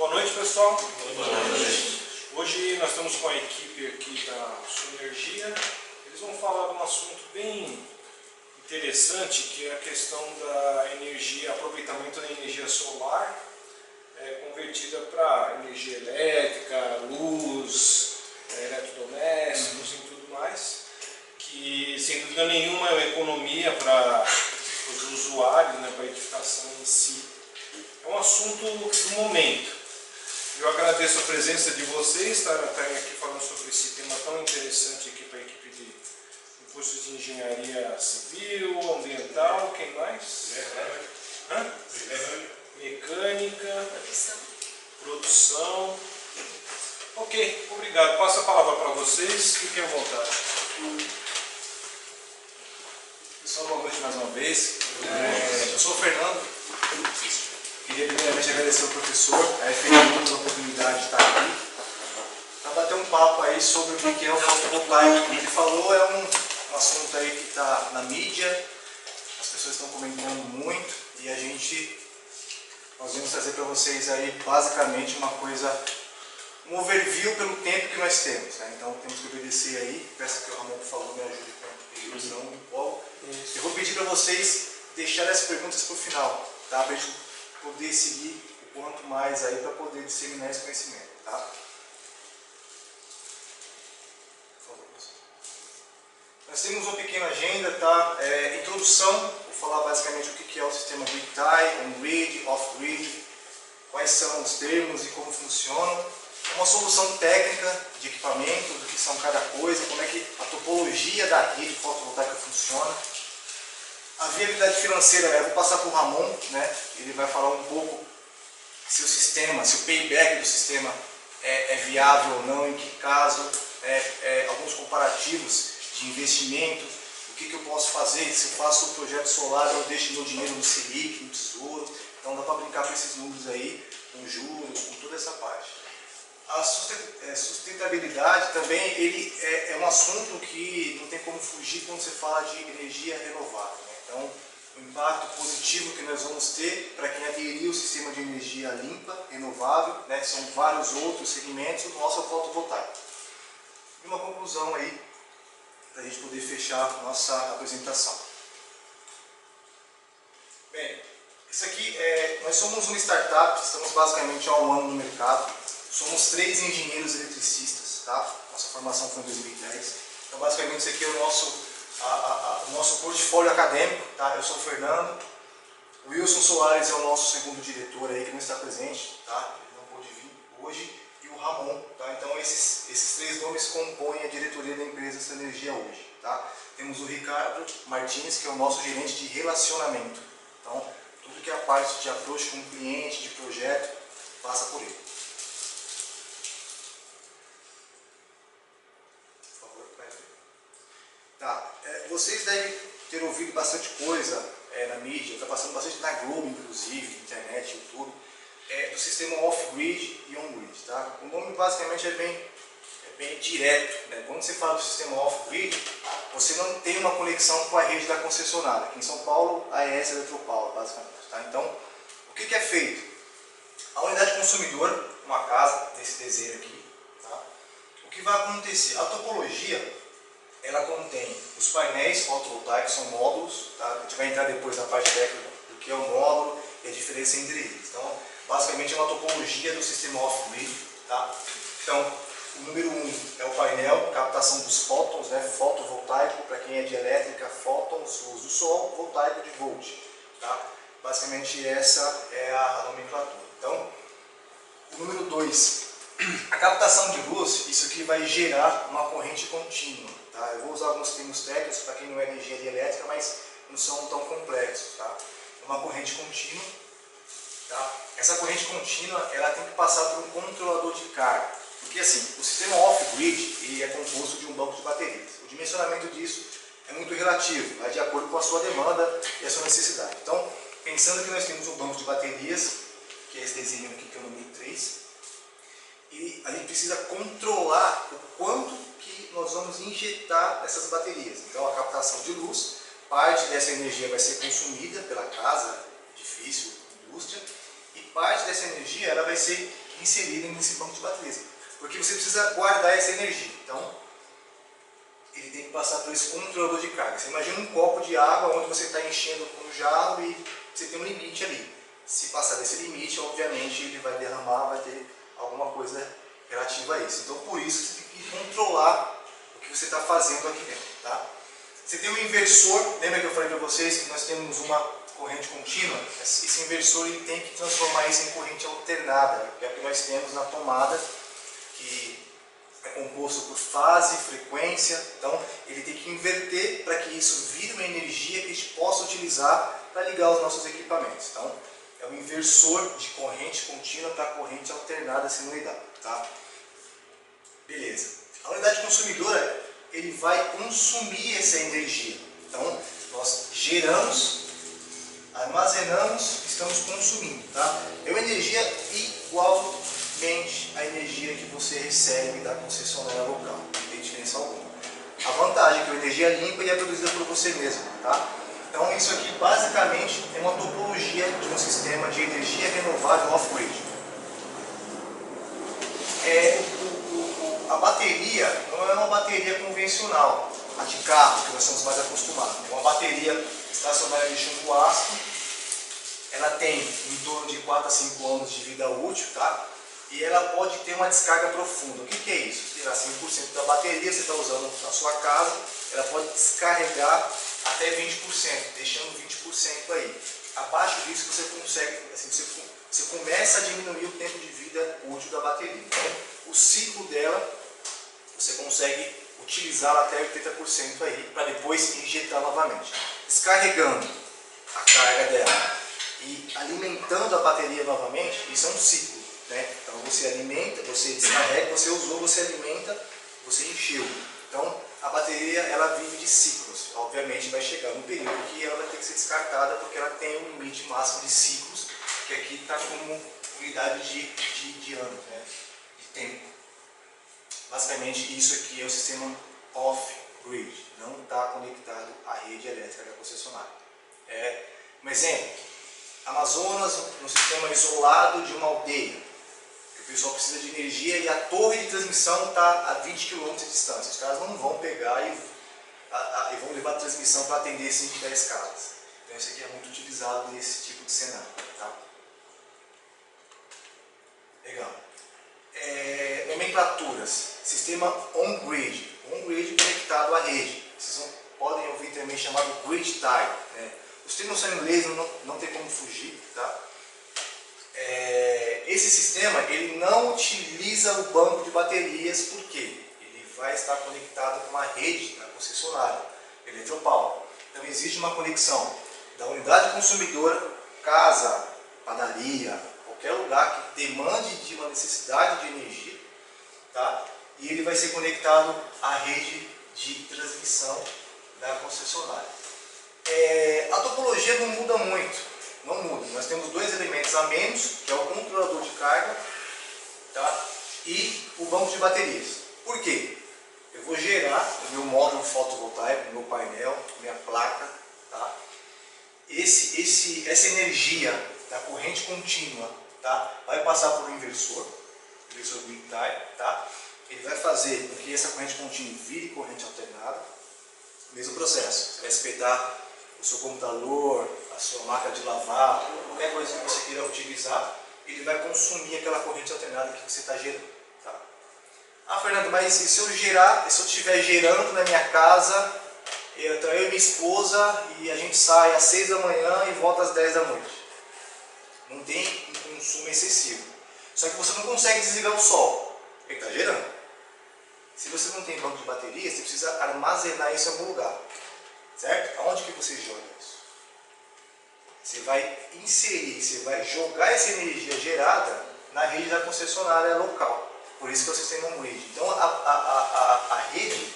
Boa noite, pessoal. Boa noite. Hoje nós estamos com a equipe aqui da Sunergia. Eles vão falar de um assunto bem interessante, que é a questão da energia, aproveitamento da energia solar, convertida para energia elétrica, luz, eletrodomésticos e tudo mais, que sem dúvida nenhuma é uma economia para os usuários, para a edificação em si. É um assunto do momento. Eu agradeço a presença de vocês, estarem aqui falando sobre esse tema tão interessante aqui para a equipe de cursos de engenharia civil, ambiental, quem mais? Mecânica, produção. Ok, obrigado. Passo a palavra para vocês, fiquem à vontade. Pessoal, boa noite mais uma vez. Eu sou o Fernando. Queria primeiramente agradecer ao professor, a FNU, pela oportunidade de estar aqui, para bater um papo aí sobre o que é o fotovoltaico. Como ele falou, é um assunto aí que está na mídia, as pessoas estão comentando muito e nós vamos trazer para vocês aí basicamente um overview pelo tempo que nós temos. Então temos que obedecer aí, peço que o Ramon, por favor, me ajude com a introdução um pouco. Eu vou pedir para vocês deixarem as perguntas para o final, tá? Para a gente poder seguir o quanto mais aí para poder disseminar esse conhecimento, tá? Por favor, professor. Nós temos uma pequena agenda, tá? Introdução, vou falar basicamente o que é o sistema grid-tie, on-grid, off-grid, quais são os termos e como funcionam, uma solução técnica de equipamento, do que são cada coisa, como é que a topologia da rede fotovoltaica funciona. A viabilidade financeira, eu vou passar para o Ramon, ele vai falar um pouco se o payback do sistema é viável ou não, em que caso, alguns comparativos de investimento, o que eu posso fazer, se eu faço um projeto solar, eu deixo meu dinheiro no Selic, no Tesouro, então dá para brincar com esses números aí, com juros, com toda essa parte. A sustentabilidade também ele é um assunto que não tem como fugir quando você fala de energia renovável. Então, o impacto positivo que nós vamos ter para quem aderir ao sistema de energia limpa, renovável, são vários outros segmentos, o nosso é o fotovoltaico. E uma conclusão aí, para a gente poder fechar a nossa apresentação. Bem, isso aqui nós somos uma startup, estamos basicamente há 1 ano no mercado, somos 3 engenheiros eletricistas, tá? Nossa formação foi em 2010, então basicamente isso aqui é o nosso portfólio acadêmico, tá? Eu sou o Fernando, o Wilson Soares é o nosso segundo diretor aí que não está presente, tá? Ele não pôde vir hoje, e o Ramon, tá? Então esses 3 nomes compõem a diretoria da empresa Sunergia hoje, tá? Temos o Ricardo Martins, que é o nosso gerente de relacionamento, então tudo que é a parte de approach com o cliente, de projeto, passa por ele. Tá. Vocês devem ter ouvido bastante coisa na mídia, está passando bastante na Globo, inclusive, internet, YouTube, do sistema off-grid e on-grid. Tá? O nome basicamente é bem direto. Quando você fala do sistema off-grid, você não tem uma conexão com a rede da concessionária. Aqui em São Paulo, a AES Eletropaula, basicamente. Tá? Então, o que é feito? A unidade consumidora, uma casa, desse desenho aqui, tá? O que vai acontecer? A topologia, ela contém os painéis fotovoltaicos, são módulos, tá? A gente vai entrar depois na parte técnica do que é o módulo e a diferença entre eles. Então, basicamente é uma topologia do sistema off-grid, tá? Então, o número 1 é o painel, captação dos fótons, fotovoltaico, para quem é de elétrica, fótons, luz do sol, voltaico de volt, tá? Basicamente essa é a nomenclatura. Então, o número 2, a captação de luz, isso aqui vai gerar uma corrente contínua. Tá? Eu vou usar alguns termos técnicos para quem não é de engenharia elétrica, mas não são tão complexos. Tá? Uma corrente contínua. Tá? Essa corrente contínua ela tem que passar por um controlador de carga. Porque assim, o sistema off-grid é composto de um banco de baterias. O dimensionamento disso é muito relativo, vai de acordo com a sua demanda e a sua necessidade. Então, pensando que nós temos um banco de baterias, que é esse desenho aqui que é o número 3, e a gente precisa controlar o quanto que nós vamos injetar nessas baterias. Então a captação de luz, parte dessa energia vai ser consumida pela casa, edifício, indústria, e parte dessa energia ela vai ser inserida nesse banco de baterias. Porque você precisa guardar essa energia. Então, ele tem que passar por esse controlador de carga. Você imagina um copo de água onde você está enchendo com um jarro e você tem um limite ali. Se passar desse limite, obviamente ele vai derramar, vai ter alguma coisa relativa a isso. Então, por isso você tem que controlar o que você está fazendo aqui dentro. Tá? Você tem um inversor, lembra que eu falei para vocês que nós temos uma corrente contínua? Esse inversor ele tem que transformar isso em corrente alternada, que é o que nós temos na tomada, que é composto por fase, frequência. Então ele tem que inverter para que isso vire uma energia que a gente possa utilizar para ligar os nossos equipamentos. Então é um inversor de corrente contínua para corrente alternada sinusoidal. Tá? Beleza. A unidade consumidora ele vai consumir essa energia. Então nós geramos, armazenamos, estamos consumindo. Tá? É uma energia igualmente a energia que você recebe da concessionária local. Não tem diferença alguma. A vantagem é que a energia é limpa e é produzida por você mesmo. Tá? Então isso aqui basicamente é uma topologia de um sistema de energia renovável off-grid. A bateria não é uma bateria convencional, a de carro, que nós estamos mais acostumados. É uma bateria estacionária de chumbo ácido. Ela tem em torno de 4 a 5 anos de vida útil, tá? E ela pode ter uma descarga profunda. O que é isso? Tirar 5% da bateria, você está usando na sua casa, ela pode descarregar até 20%, deixando 20% aí. Abaixo disso você consegue, assim, você começa a diminuir o tempo de vida útil da bateria. Então, o ciclo dela, você consegue utilizá-la até 80% aí, para depois injetar novamente. Descarregando a carga dela e alimentando a bateria novamente, isso é um ciclo. Né? Então você alimenta, você descarrega, você usou, você alimenta, você encheu. Então a bateria ela vive de ciclos. Obviamente vai chegar um período que ela vai ter que ser descartada porque ela tem um limite máximo de ciclos, que aqui está como unidade de anos, né? De tempo. Basicamente isso aqui é o sistema off-grid, não está conectado à rede elétrica da concessionária. Um exemplo, Amazonas, um sistema isolado de uma aldeia. O pessoal precisa de energia e a torre de transmissão está a 20 km de distância. Os caras não vão pegar e vão levar a transmissão para atender 5, 10 casas. Então isso aqui é muito utilizado nesse tipo de cenário. Tá? Legal. Nomenclaturas. Sistema on-grid. On-grid conectado à rede. Vocês podem ouvir também chamado grid tie. Né? Os termos são em inglês, não tem como fugir. Tá? Esse sistema ele não utiliza o banco de baterias, porque ele vai estar conectado com uma rede da concessionária, Eletropaulo. Então existe uma conexão da unidade consumidora, casa, padaria, qualquer lugar que demande de uma necessidade de energia, tá? E ele vai ser conectado à rede de transmissão da concessionária. A topologia não muda muito. Não muda. Nós temos dois elementos a menos, que é o controlador de carga, tá? E o banco de baterias. Por quê? Eu vou gerar o meu módulo fotovoltaico, o meu painel, minha placa. Tá? Essa energia da corrente contínua, tá? Vai passar por um inversor grid tie, tá? Ele vai fazer com que essa corrente contínua vire corrente alternada. Mesmo processo. Você vai espetar o seu computador, a sua máquina de lavar, qualquer coisa que você queira utilizar, ele vai consumir aquela corrente alternada que você está gerando. Tá? Ah, Fernando, mas se eu estiver gerando na minha casa, então eu e minha esposa, e a gente sai às 6 da manhã e volta às 10 da noite. Não tem um consumo excessivo. Só que você não consegue desligar o sol, ele está gerando. Se você não tem banco de bateria, você precisa armazenar isso em algum lugar. Certo? Aonde que você joga isso? Você vai inserir, você vai jogar essa energia gerada na rede da concessionária local. Por isso que é o sistema on-grid. Então a rede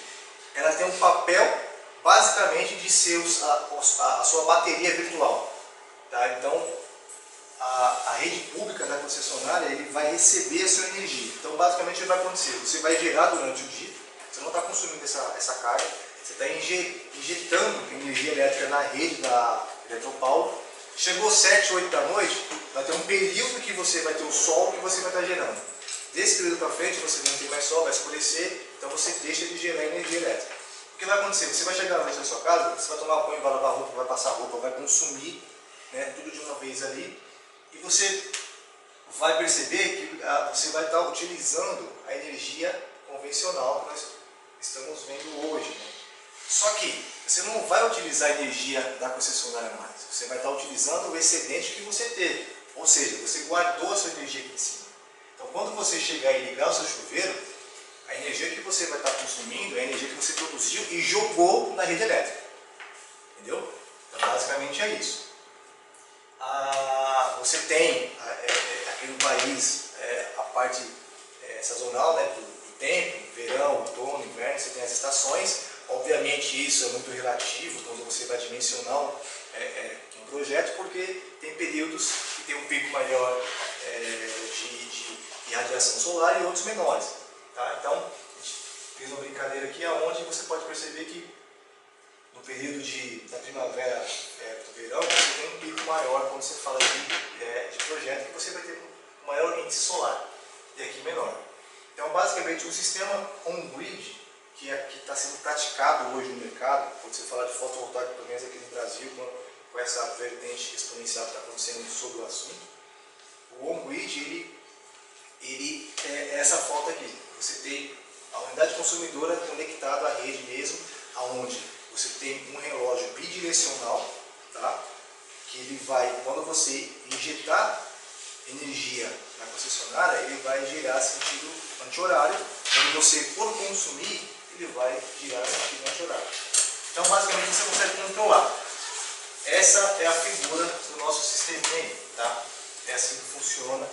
ela tem um papel basicamente de ser a sua bateria virtual. Tá? Então a rede pública da concessionária ele vai receber a sua energia. Então basicamente o que vai acontecer? Você vai gerar durante o dia, você não está consumindo essa carga. Você está injetando energia elétrica na rede da Eletropaulo Chegou 7, 8 da noite, vai ter um período que você vai ter o sol que você vai estar gerando. Desse período para frente você não tem mais sol, vai escurecer, então você deixa de gerar energia elétrica. O que vai acontecer? Você vai chegar na sua casa, você vai tomar banho, vai lavar roupa, vai passar roupa, vai consumir, né, tudo de uma vez ali, e você vai perceber que você vai estar utilizando a energia convencional que nós estamos vendo hoje. Né? Só que você não vai utilizar a energia da concessionária mais, você vai estar utilizando o excedente que você teve, ou seja, você guardou a sua energia aqui em cima. Então quando você chegar e ligar o seu chuveiro, a energia que você vai estar consumindo é a energia que você produziu e jogou na rede elétrica. Entendeu? Então basicamente é isso. Você tem aqui no país a parte sazonal, né, do tempo, verão, outono, inverno, você tem as estações. Obviamente isso é muito relativo quando você vai dimensionar um projeto, porque tem períodos que tem um pico maior de radiação solar e outros menores. Tá? Então, a gente fez uma brincadeira aqui onde você pode perceber que no período da primavera, do verão, você tem um pico maior quando você fala de projeto, que você vai ter um maior índice solar, e aqui menor. Então, basicamente, o sistema on-grid, que está sendo praticado hoje no mercado, quando você fala de fotovoltaico, pelo menos aqui no Brasil, com essa vertente exponencial que está acontecendo sobre o assunto, o on-grid, ele é essa foto aqui. Você tem a unidade consumidora conectada à rede mesmo, aonde você tem um relógio bidirecional, tá? Que ele vai, quando você injetar energia na concessionária, ele vai girar sentido anti-horário. Quando você for consumir, ele vai girar sentido anti-horário. Então, basicamente, você consegue controlar. Essa é a figura do nosso sistema aí, tá? É assim que funciona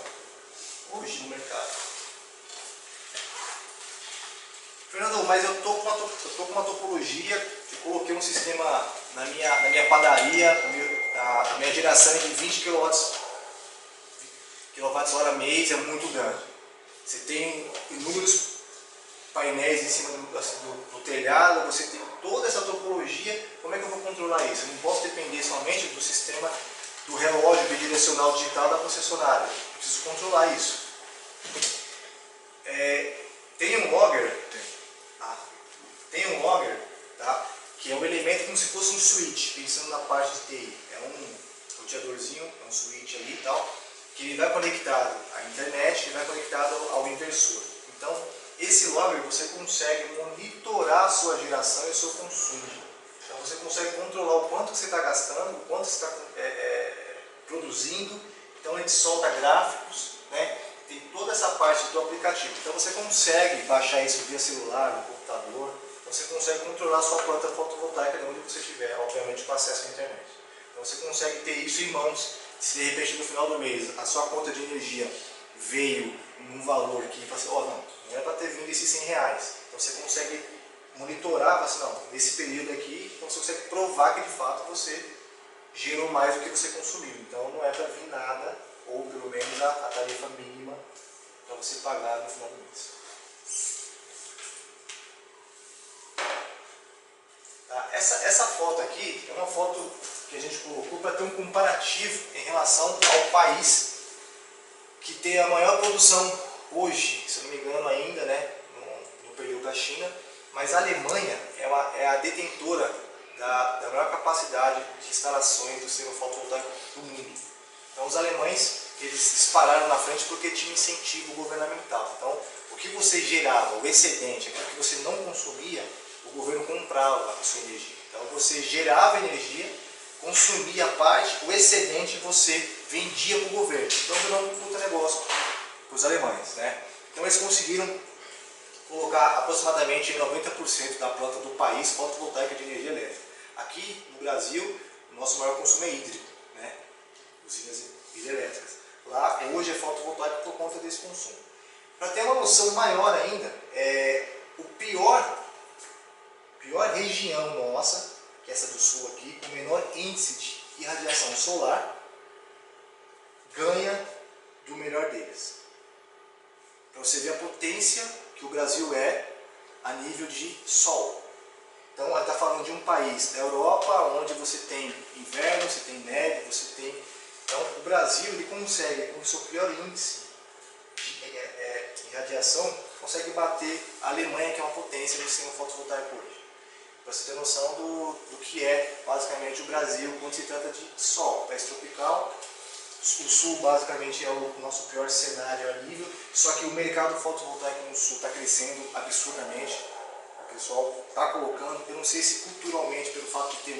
hoje no mercado. Fernando, mas eu tô com uma topologia, eu coloquei um sistema na minha padaria, a minha geração é de 20 kWh mês, é muito grande. Você tem inúmeros painéis em cima do telhado, você tem toda essa topologia, como é que eu vou controlar isso? Eu não posso depender somente do sistema do relógio bidirecional digital da concessionária, eu preciso controlar isso. Tem um logger, tá? Que é um elemento como se fosse um switch, pensando na parte de TI. É um roteadorzinho, é um switch ali e tal, que ele vai conectado à internet, ele vai conectado ao inversor. Então, esse logger você consegue monitorar a sua geração e o seu consumo. Então, você consegue controlar o quanto que você está gastando, o quanto você está produzindo. Então, ele solta gráficos, né? Tem toda essa parte do aplicativo. Então, você consegue baixar isso via celular, no computador. Você consegue controlar a sua planta fotovoltaica de onde você estiver, obviamente com acesso à internet. Então você consegue ter isso em mãos. Se de repente no final do mês a sua conta de energia veio num valor que você fala assim, não é para ter vindo esses R$100. Então você consegue monitorar, assim, não, nesse período aqui, então você consegue provar que de fato você gerou mais do que você consumiu. Então não é para vir nada, ou pelo menos a tarifa mínima para você pagar no final do mês. Essa foto aqui é uma foto que a gente colocou para ter um comparativo em relação ao país que tem a maior produção hoje, se não me engano ainda, né, no período da China, mas a Alemanha é a detentora da maior capacidade de instalações do sistema fotovoltaico do mundo. Então os alemães, eles dispararam na frente porque tinha incentivo governamental. Então o que você gerava, o excedente, aquilo que você não consumia, o governo comprava a sua energia. Então você gerava energia, consumia a parte, o excedente você vendia para o governo. Então virou um puta negócio para os alemães, né? Então eles conseguiram colocar aproximadamente 90% da planta do país fotovoltaica de energia elétrica. Aqui no Brasil, o nosso maior consumo é hídrico, né? Usinas hidrelétricas. Lá hoje é fotovoltaico por conta desse consumo. Para ter uma noção maior ainda, o pior região nossa, que é essa do sul aqui, com menor índice de irradiação solar, ganha do melhor deles. Para você ver a potência que o Brasil é a nível de sol. Então ela está falando de um país da Europa, onde você tem inverno, você tem neve, você tem... Então o Brasil ele consegue, com o seu pior índice de radiação, consegue bater a Alemanha, que é uma potência no sistema fotovoltaico hoje. Para você ter noção do que é basicamente o Brasil quando se trata de sol, país tropical. O sul basicamente é o nosso pior cenário a nível, só que o mercado fotovoltaico no sul está crescendo absurdamente. O pessoal está colocando, eu não sei se culturalmente, pelo fato de ter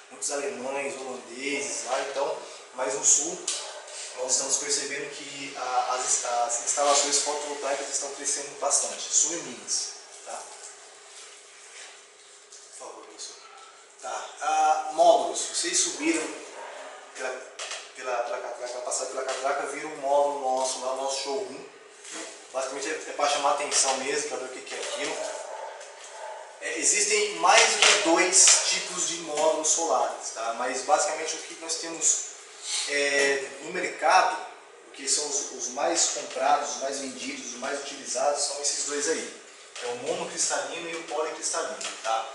muitos alemães, holandeses lá, então, mas no sul nós estamos percebendo que as instalações fotovoltaicas estão crescendo bastante, sul e Minas. Tá? Por favor, professor. Tá. Módulos, vocês subiram pela catraca, passaram pela catraca, viram um módulo nosso lá, o nosso showroom. Basicamente é para chamar atenção mesmo, para ver o que é aquilo. Existem mais do que 2 tipos de módulos solares, tá? Mas basicamente o que nós temos no mercado, o que são os mais comprados, os mais vendidos, os mais utilizados, são esses 2 aí. É o monocristalino e o policristalino. Tá?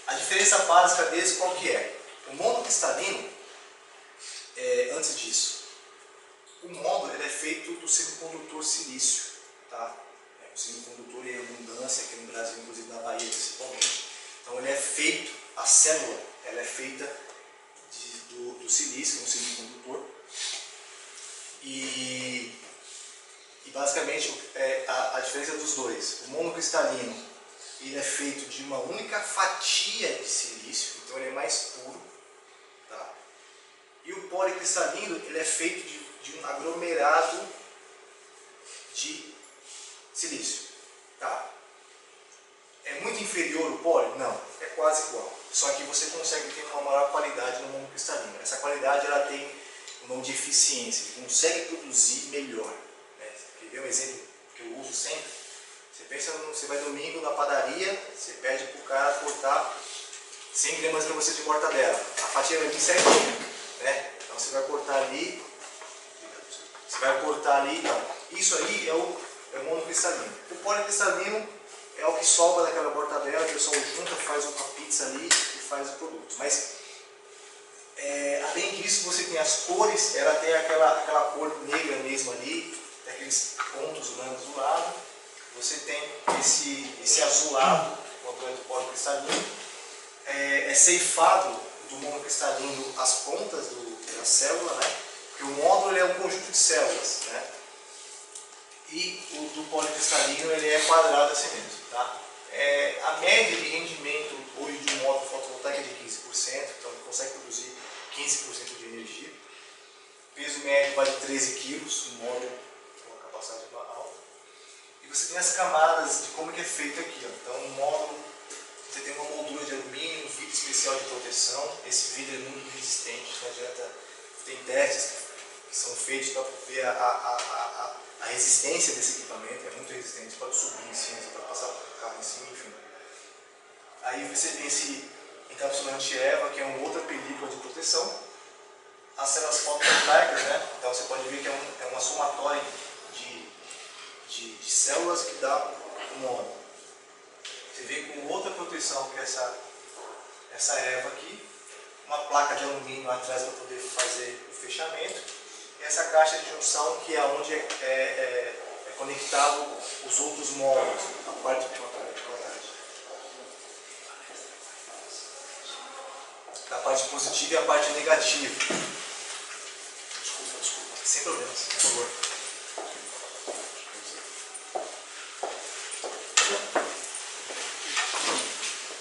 A diferença básica deles qual que é? O monocristalino, antes disso, o módulo ele é feito do semicondutor silício. Tá? O semicondutor em abundância aqui no Brasil, inclusive na Bahia principalmente. Então ele é feito, a célula ela é feita do silício, que é um semicondutor. E basicamente a diferença dos dois. O monocristalino ele é feito de uma única fatia de silício, então ele é mais puro. Tá? E o policristalino ele é feito de um aglomerado de silício. Tá. É muito inferior o poli? Não, é quase igual. Só que você consegue ter uma maior qualidade no monocristalino. Essa qualidade ela tem o nome de eficiência, ele consegue produzir melhor. Né? Quer ver um exemplo que eu uso sempre? Você vai domingo na padaria, você pede para o cara cortar 100 gramas para você de mortadela. A fatia vai vir certinha. Né? Então você vai cortar ali. Então. Isso aí é o monocristalino. O policristalino é o que sobra daquela mortadela, o pessoal junta, faz uma pizza ali e faz o produto. Mas, além disso, você tem as cores, ela tem aquela cor negra mesmo ali, tem aqueles pontos brancos do lado. Você tem esse azulado, quando é do policristalino. É ceifado do monocristalino as pontas da célula, né? Porque o módulo é um conjunto de células, né? E o do policristalino ele é quadrado assim mesmo. Tá? A média de rendimento hoje de um módulo fotovoltaico é de 15%, então ele consegue produzir 15% de energia. O peso médio vale 13 kg, um módulo com uma capacidade alta. E você tem as camadas de como que é feito aqui. Ó. Então um módulo, você tem uma moldura de alumínio, vidro especial de proteção. Esse vidro é muito resistente, não adianta. Tem testes que são feitos para ver a resistência desse equipamento, é muito resistente, você pode subir em cima, você pode passar o carro em cima, enfim. Aí você tem esse encapsulante EVA, que é uma outra película de proteção. As células fotovoltaicas, né? Então você pode ver que é uma somatória de células que dá um módulo. Você vem com outra proteção, que é essa EVA aqui, uma placa de alumínio atrás para poder fazer o fechamento. Essa caixa de junção que é onde é conectado os outros módulos, a parte de a parte positiva e a parte negativa. Desculpa, sem problemas, por favor.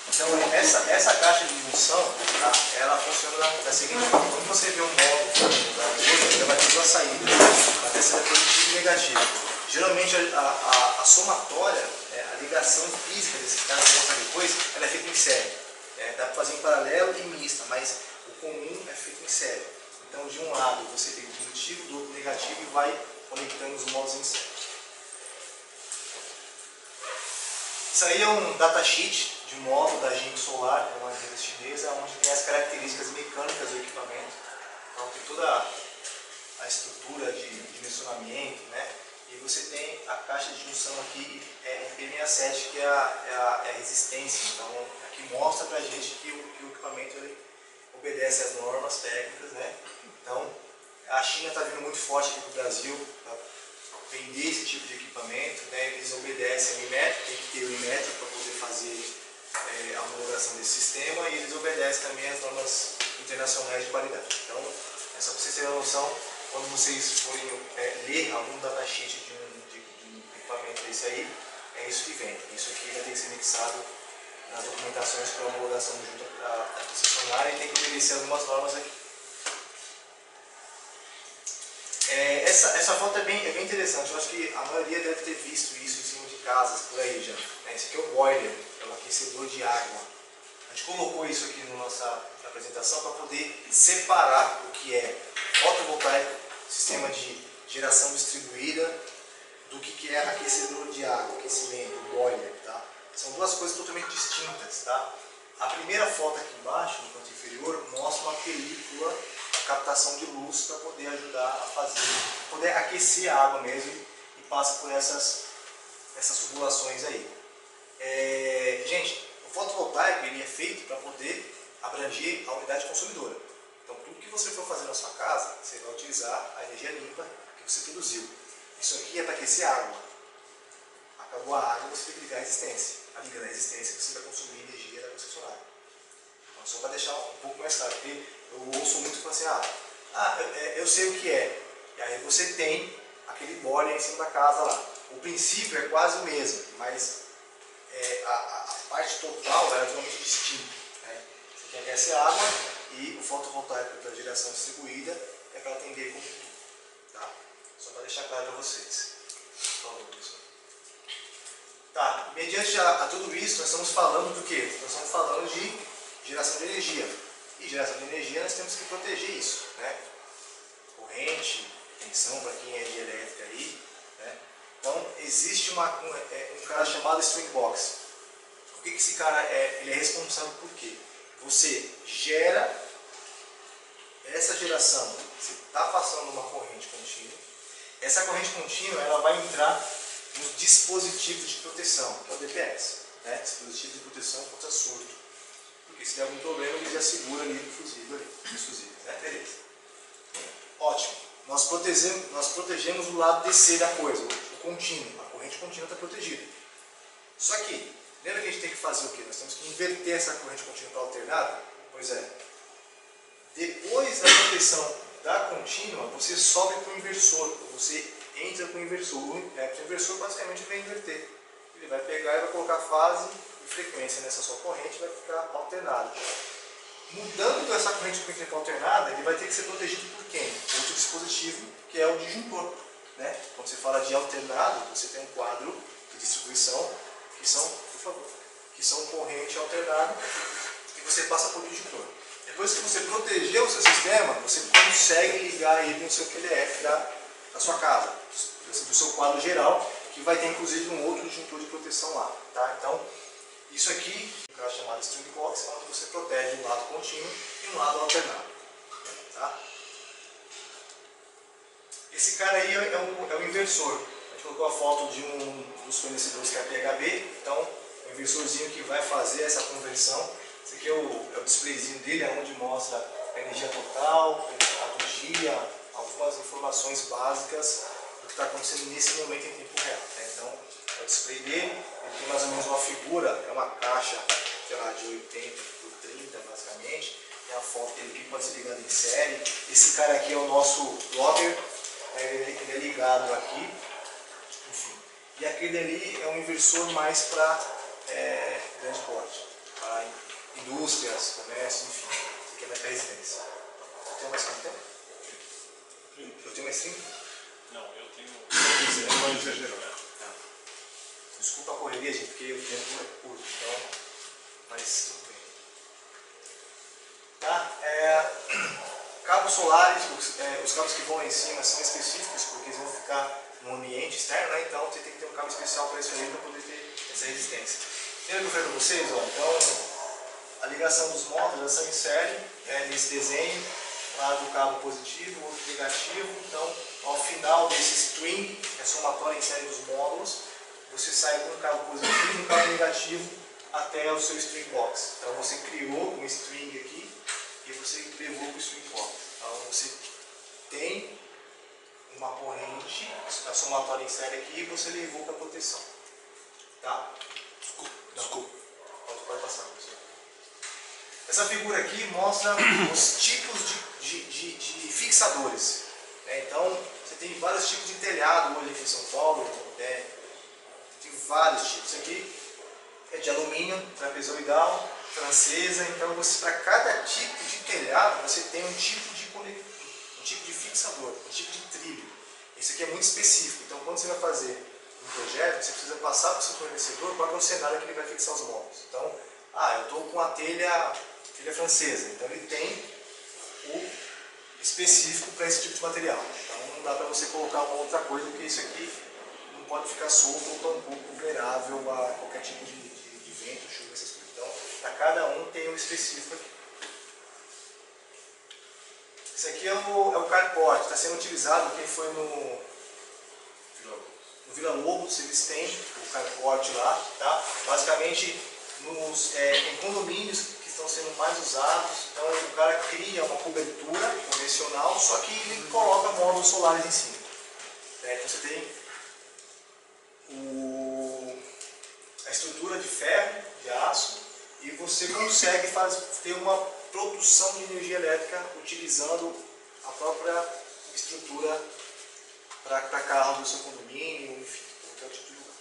Então essa caixa de junção, tá, ela funciona da seguinte forma. Quando você vê um módulo ele vai ter duas saídas, vai ter saída positiva e negativa. Geralmente a somatória, a ligação física desse cara, que eu vou mostrar depois, ela é feita em série. Dá para fazer em paralelo e mista, mas o comum é feito em série. Então de um lado você tem o positivo, do outro negativo e vai conectando os módulos em série. Isso aí é um datasheet de um módulo da Jinko Solar, é uma empresa chinesa, onde tem as características mecânicas do equipamento. Então tem toda a estrutura de dimensionamento, né? E você tem a caixa de junção aqui, P67, que é a resistência. Então aqui que mostra pra gente que o equipamento ele obedece às normas técnicas, né? Então, a China está vindo muito forte aqui para o Brasil para vender esse tipo de equipamento, né? Eles obedecem ao Inmetro, tem que ter o Inmetro para poder fazer a homologação desse sistema, e eles obedecem também às normas internacionais de qualidade. Então, é só para vocês terem uma noção, quando vocês forem ler algum datasheet de um equipamento desse aí, é isso que vem. Isso aqui vai ter que ser anexado nas documentações para homologação junto à concessionária, e tem que obedecer algumas normas aqui. Essa foto é bem interessante. Eu acho que a maioria deve ter visto isso em cima de casas por aí já. Esse aqui é o boiler, é o aquecedor de água. A gente colocou isso aqui na nossa apresentação para poder separar o que é fotovoltaico, sistema de geração distribuída, do que é aquecedor de água, aquecimento, boiler. Tá? São duas coisas totalmente distintas. Tá? A primeira foto aqui embaixo, no canto inferior, mostra uma película de captação de luz para poder ajudar a poder aquecer a água mesmo, e passa por essas tubulações aí. Gente, o fotovoltaico ele é feito para poder abranger a unidade consumidora. Então, tudo que você for fazer na sua casa, você vai utilizar a energia limpa que você produziu. Isso aqui é para aquecer a água. Acabou a água, você tem que ligar a resistência. Ligando a resistência, você vai consumir energia da concessionária. Então, só para deixar um pouco mais claro, porque eu ouço muito assim, eu sei o que é. E aí você tem aquele boiler em cima da casa lá. O princípio é quase o mesmo, mas a parte total é totalmente distinta. Né? Você tem que aquecer a água, e o fotovoltaico para geração distribuída é para atender como tudo. Tá? Só para deixar claro para vocês. Por favor, professor. Tá, mediante a tudo isso, nós estamos falando do quê? Nós estamos falando de geração de energia. E geração de energia nós temos que proteger isso. Né? Corrente, tensão para quem é de elétrica aí. Né? Então, existe um cara chamado string box. O que esse cara ele é responsável por quê? Você gera essa geração, você está passando uma corrente contínua. Essa corrente contínua ela vai entrar nos dispositivos de proteção, que é o DPS, né? Dispositivo de proteção contra surto. Porque se der algum problema, ele já segura ali no fusível, né? Beleza. Ótimo. Nós protegemos o lado DC da coisa, o contínuo. A corrente contínua está protegida. Só que, lembra que a gente tem que fazer o quê? Nós temos que inverter essa corrente contínua para alternada? Pois é. Depois da proteção da contínua, você sobe para o inversor, você entra com o inversor. O inversor basicamente vai inverter. Ele vai pegar e vai colocar fase e frequência nessa sua corrente, vai ficar alternado. Mudando essa corrente para alternada, ele vai ter que ser protegido por quem? Outro dispositivo, que é o disjuntor. Né? Quando você fala de alternado, você tem um quadro de distribuição que são, por favor, que são corrente alternada, e você passa por disjuntor. Depois que você protegeu o seu sistema, você consegue ligar ele no seu QLF da sua casa, do seu quadro geral, que vai ter inclusive um outro disjuntor de proteção lá. Tá? Então, isso aqui, um cara chamado string box, é onde você protege um lado contínuo e um lado alternado. Tá? Esse cara aí é o inversor. A gente colocou a foto de um dos fornecedores que é a PHB, então é o inversorzinho que vai fazer essa conversão. Esse aqui é o displayzinho dele, onde mostra a energia total, a do dia, algumas informações básicas do que está acontecendo nesse momento em tempo real. Né? Então, é o display dele, ele tem mais ou menos uma figura, é uma caixa, sei lá, de 80 por 30 basicamente, tem a foto dele que pode ser ligado em série. Esse cara aqui é o nosso logger, ele é ligado aqui, enfim. E aquele ali é um inversor mais para grande porte, para indústrias, comércio, enfim. Isso aqui é mais para residência. Eu tenho mais quanto tempo? Eu tenho mais 30? Não, eu tenho mais exagero. Desculpa a correria, gente, porque o tempo é curto, então, mas tudo bem. Tá? Cabos solares, os cabos que vão lá em cima são específicos, porque eles vão ficar no ambiente externo, né? Então você tem que ter um cabo especial para isso aí, para poder ter essa resistência. Lembra que eu falei para vocês? Ó, então, a ligação dos módulos são em série, nesse desenho, lá do cabo positivo, outro negativo. Então, ao final desse string, que é somatório em série dos módulos, você sai com um cabo positivo e um cabo negativo até o seu string box. Então você criou um string aqui e você levou para o string box. Então você tem uma corrente, a somatória insere aqui e você levou para a proteção. Tá? Desculpa. Pode passar. Essa figura aqui mostra os tipos de fixadores. Então, você tem vários tipos de telhado hoje aqui em São Paulo. Tem vários tipos. Isso aqui é de alumínio, trapezoidal, francesa. Então, para cada tipo de telhado, você tem um tipo de fixador, um tipo de trilho. Esse aqui é muito específico. Então, quando você vai fazer um projeto, você precisa passar para o seu fornecedor qual é o cenário que ele vai fixar os móveis. Então, eu estou com a telha francesa. Então, ele tem o específico para esse tipo de material. Então não dá para você colocar uma outra coisa, porque isso aqui não pode ficar solto ou tampouco vulnerável a qualquer tipo de vento, chuva, essas coisas. Então, para cada um tem um específico aqui. Esse aqui é o carport, está sendo utilizado, quem foi no Vila Lobos, eles têm o carport lá, tá? Basicamente em condomínios estão sendo mais usados. Então o cara cria uma cobertura convencional, só que ele coloca módulos solares em cima. Então você tem a estrutura de ferro, de aço, e você consegue ter uma produção de energia elétrica utilizando a própria estrutura para carro do seu condomínio, enfim, qualquer tipo de lugar.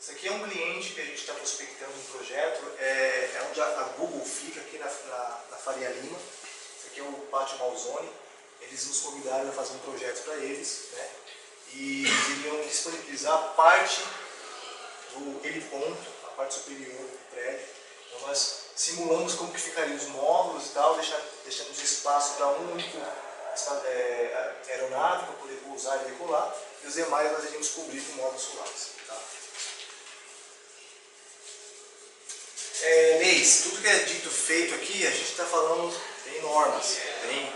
Isso aqui é um cliente que a gente está prospectando um projeto, é onde a Google fica, aqui na Faria Lima. Isso aqui é o Pátio Malzone. Eles nos convidaram a fazer um projeto para eles, né? E eles iriam disponibilizar parte do heliponto, a parte superior do prédio. Então nós simulamos como que ficariam os módulos e tal, deixamos espaço para um único aeronave para poder pousar e decolar, e os demais nós iríamos cobrir com módulos solares. Tá? Leis, tudo que é dito feito aqui, a gente está falando, tem normas, tem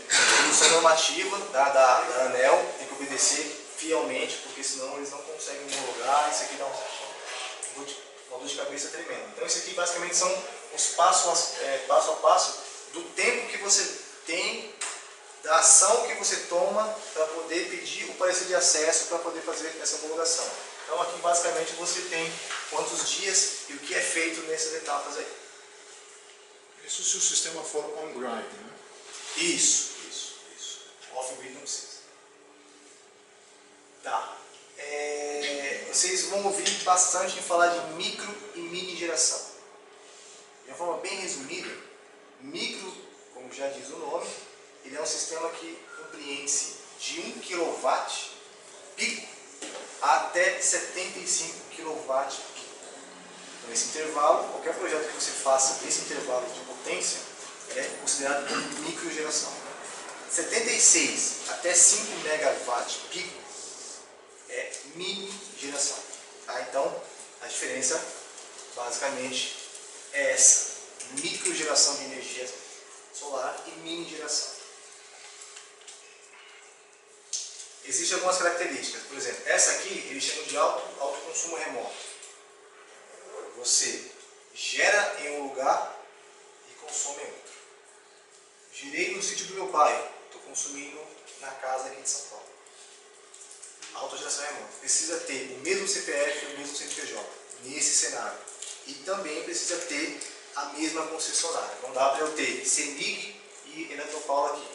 produção normativa da ANEEL, tem que obedecer fielmente, porque senão eles não conseguem homologar. Isso aqui dá uma dor de cabeça tremenda. Então isso aqui basicamente são os passo a passo do tempo que você tem, da ação que você toma para poder pedir o parecer de acesso para poder fazer essa homologação. Então aqui basicamente você tem quantos dias e o que é feito nessas etapas aí. Isso se o sistema for on-grid, né? Isso. Off-grid não precisa. Tá. Vocês vão ouvir bastante em falar de micro e mini geração. De uma forma bem resumida, micro, como já diz o nome, ele é um sistema que compreende-se de 1 kW pico até 75 kW pico. Então esse intervalo, qualquer projeto que você faça nesse intervalo de potência, é considerado como microgeração. 76 até 5 MW pico é mini geração. Tá? Então a diferença basicamente é essa: microgeração de energia solar e mini geração. Existem algumas características. Por exemplo, essa aqui eles chamam de alto consumo remoto. Você gera em um lugar e consome em outro. Girei no sítio do meu pai, estou consumindo na casa aqui de São Paulo. Autogeração remota. Precisa ter o mesmo CPF e o mesmo CNPJ nesse cenário. E também precisa ter a mesma concessionária. Não dá para eu ter CEMIG e Eletropaulo aqui.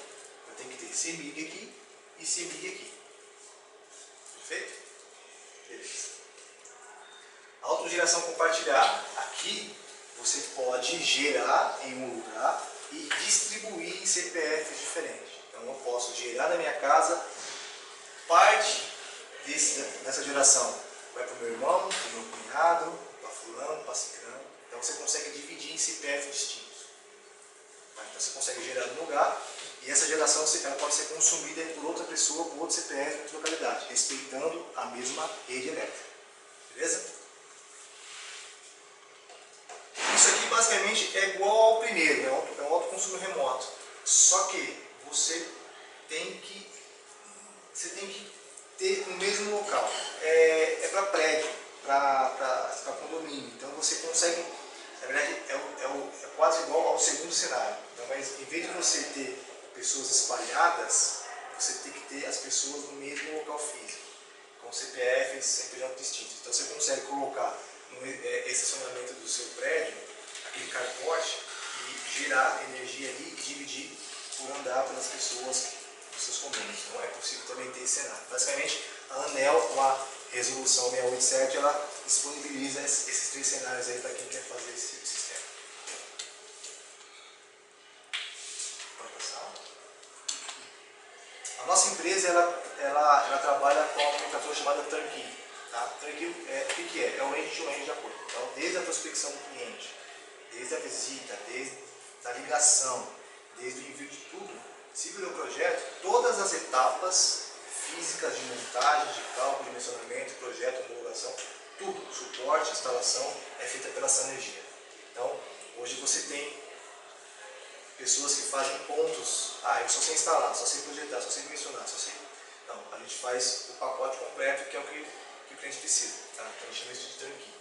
Eu tenho que ter CEMIG aqui e CEMIG aqui. Perfeito? Beleza. Autogeração compartilhada. Aqui você pode gerar em um lugar e distribuir em CPFs diferentes. Então eu posso gerar na minha casa, parte dessa geração vai para o meu irmão, para o meu cunhado, para fulano, para ciclano. Então você consegue dividir em CPFs distintos. Então você consegue gerar no lugar e essa geração ela pode ser consumida por outra pessoa, por outro CPF, por outra localidade, respeitando a mesma rede elétrica. Beleza? Isso aqui basicamente é igual ao primeiro, é um autoconsumo remoto. Só que você tem que ter no mesmo local. É para prédio. para condomínio. Então você consegue, na verdade, é quase igual ao segundo cenário. Então, mas em vez de você ter pessoas espalhadas, você tem que ter as pessoas no mesmo local físico, com CPFs, CNPJ distintos. Então você consegue colocar no estacionamento do seu prédio aquele carporte e gerar energia ali e dividir por andar pelas pessoas dos seus condomínios. Então é possível também ter esse cenário. Basicamente, a ANEEL, com a resolução 687, ela disponibiliza esses 3 cenários aí para quem quer fazer esse tipo de sistema. Pode passar. A nossa empresa ela trabalha com uma nomenclatura chamada Turnkey. Tá? Turnkey o que é? É um end-to-end de apoio. Então, desde a prospecção do cliente, desde a visita, desde a ligação, desde o envio de tudo, se virou projeto, todas as etapas físicas de montagem, de cálculo, dimensionamento, projeto, homologação, tudo, suporte, instalação, é feita pela Sanergia. Então, hoje você tem pessoas que fazem pontos, eu só sei instalar, só sei projetar, só sei dimensionar, só sei... Não, a gente faz o pacote completo, que é o que o cliente precisa, tá? Então a gente chama isso de turnkey.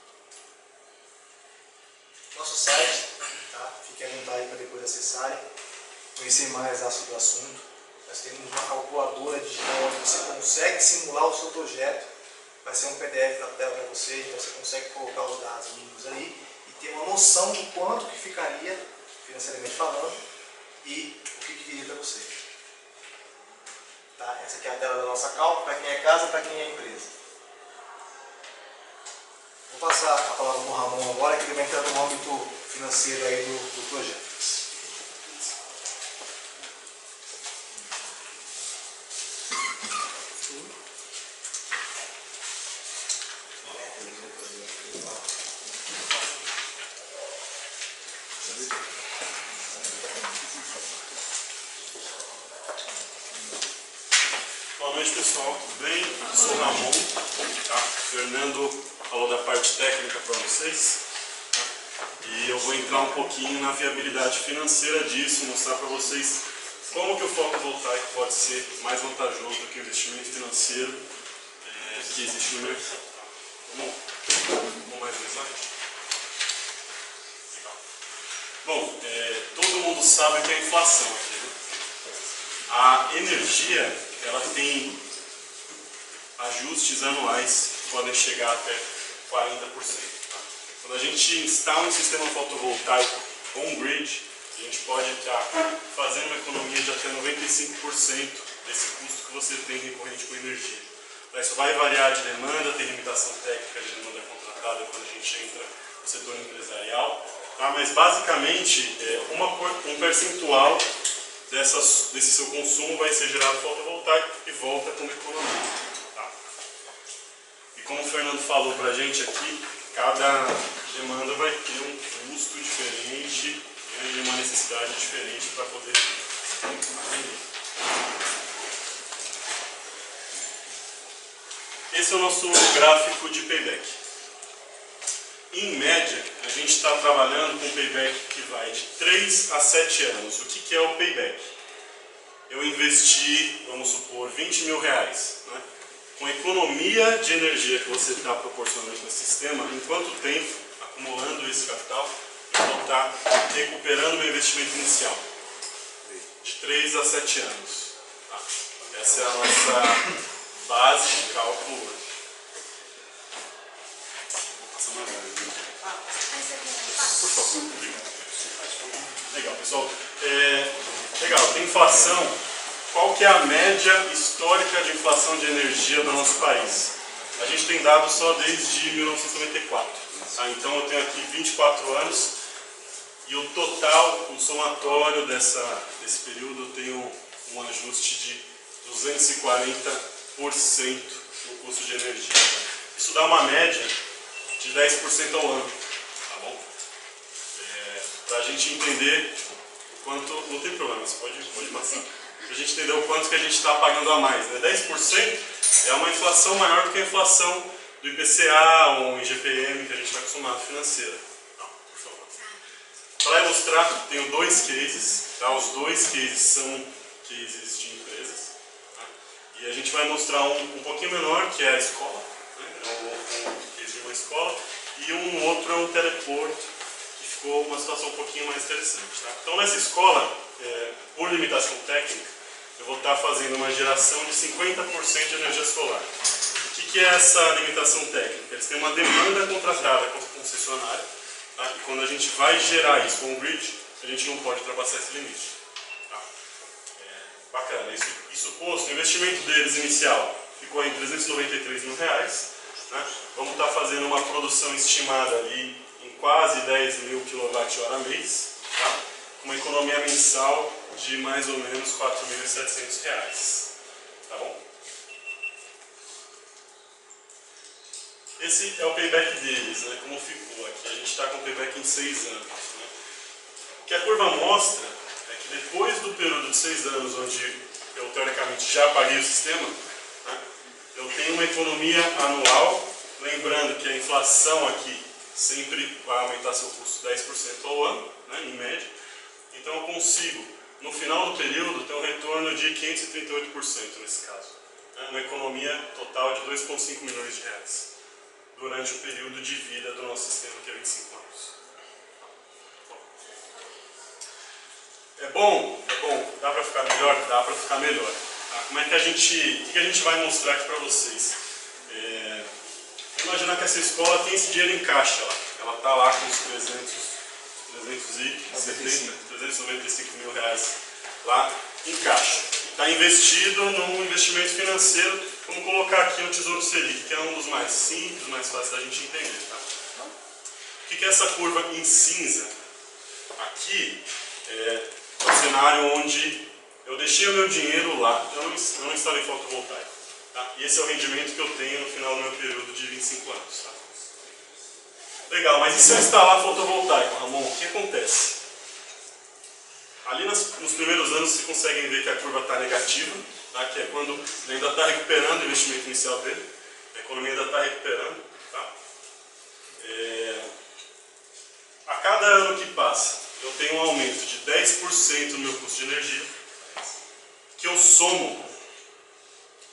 Nosso site, tá? Fique à vontade para depois acessarem, conhecer mais sobre o assunto. Nós temos uma calculadora digital onde você consegue simular o seu projeto. Vai ser um PDF na tela para você, então você consegue colocar os dados mínimos ali e ter uma noção de quanto que ficaria, financeiramente falando, e o que viria para você. Tá? Essa aqui é a tela da nossa cálculo, para quem é casa e para quem é empresa. Vou passar a palavra para o Ramon agora, que ele vai entrar no âmbito financeiro aí do projeto. Boa noite, pessoal, tudo bem? Eu sou o Ramon, tá? O Fernando falou da parte técnica para vocês, tá? E eu vou entrar um pouquinho na viabilidade financeira disso, mostrar para vocês como que o fotovoltaico pode ser mais vantajoso do que o investimento financeiro que existe no mercado. Vamos mais um slide? Legal. Bom, todo mundo sabe que é a inflação aqui, né? A energia, ela tem ajustes anuais que podem chegar até 40%. Tá? Quando a gente instala um sistema fotovoltaico on-grid, a gente pode estar fazendo uma economia de até 95% desse custo que você tem recorrente com energia. Então, isso vai variar de demanda, tem limitação técnica de demanda contratada quando a gente entra no setor empresarial, tá? Mas basicamente um percentual desse seu consumo vai ser gerado fotovoltaico e volta como economia. Tá? E como o Fernando falou para a gente aqui, cada demanda vai ter um custo diferente, né, e uma necessidade diferente para poder atender. Esse é o nosso gráfico de payback. Em média, a gente está trabalhando com payback que vai de 3 a 7 anos. O que é o payback? Eu investi, vamos supor, 20 mil reais. Né? Com a economia de energia que você está proporcionando nesse sistema, em quanto tempo, acumulando esse capital, eu vou estar recuperando o meu investimento inicial? De 3 a 7 anos. Tá? Essa é a nossa base de cálculo hoje. Por favor. Legal, pessoal. Legal, tem inflação. Qual que é a média histórica de inflação de energia do nosso país? A gente tem dados só desde 1994. Tá? Então eu tenho aqui 24 anos e o total, o somatório desse período, eu tenho um ajuste de 240% no custo de energia. Isso dá uma média de 10% ao ano, tá bom? Para a gente entender o quanto... Não tem problema, você pode passar. Para a gente entender o quanto que a gente está pagando a mais. Né? 10% é uma inflação maior do que a inflação do IPCA ou IGPM que a gente está acostumado financeira. Não, por favor. Para ilustrar, tenho 2 cases. Tá? Os 2 cases são cases de empresas. Tá? E a gente vai mostrar um pouquinho menor, que é a escola. Né? É um case de uma escola, e um outro é um teleporto, que ficou uma situação um pouquinho mais interessante. Tá? Então nessa escola, por limitação técnica, eu vou estar fazendo uma geração de 50% de energia solar. O que é essa limitação técnica? Eles têm uma demanda contratada com a concessionária, tá? E quando a gente vai gerar isso com o grid, a gente não pode ultrapassar esse limite. Tá? Bacana, isso posto, o investimento deles inicial ficou em R$393 mil. Né? Vamos estar fazendo uma produção estimada ali em quase 10 mil kWh mês, tá? Com uma economia mensal de mais ou menos R$4.700. Tá bom? Esse é o payback deles, né? Como ficou aqui. A gente está com payback em 6 anos. Né? O que a curva mostra é que depois do período de 6 anos, onde eu teoricamente já paguei o sistema, né? Eu tenho uma economia anual, lembrando que a inflação aqui sempre vai aumentar seu custo 10% ao ano, né? Em média. Então eu consigo, no final do período, ter um retorno de 538% nesse caso. Né? Uma economia total de R$2,5 milhões durante o período de vida do nosso sistema, que é 25 anos. É bom, dá para ficar melhor? Dá para ficar melhor. Tá? Como é que o que a gente vai mostrar aqui para vocês? Vamos imaginar que essa escola tem esse dinheiro em caixa lá. Ela está lá com os 395 mil reais lá em caixa. Está investido num investimento financeiro, vamos colocar aqui o Tesouro Selic, que é um dos mais simples, mais fáceis da gente entender. Tá? O que é essa curva em cinza? Aqui é o cenário onde eu deixei o meu dinheiro lá, eu não instalei fotovoltaico. Tá? E esse é o rendimento que eu tenho no final do meu período de 25 anos. Tá? Legal, mas e se eu instalar fotovoltaico, Ramon? O que acontece? Ali nos primeiros anos vocês conseguem ver que a curva está negativa, tá? Que é quando ele ainda está recuperando o investimento inicial dele, a economia ainda está recuperando. Tá? A cada ano que passa, eu tenho um aumento de 10% no meu custo de energia, que eu somo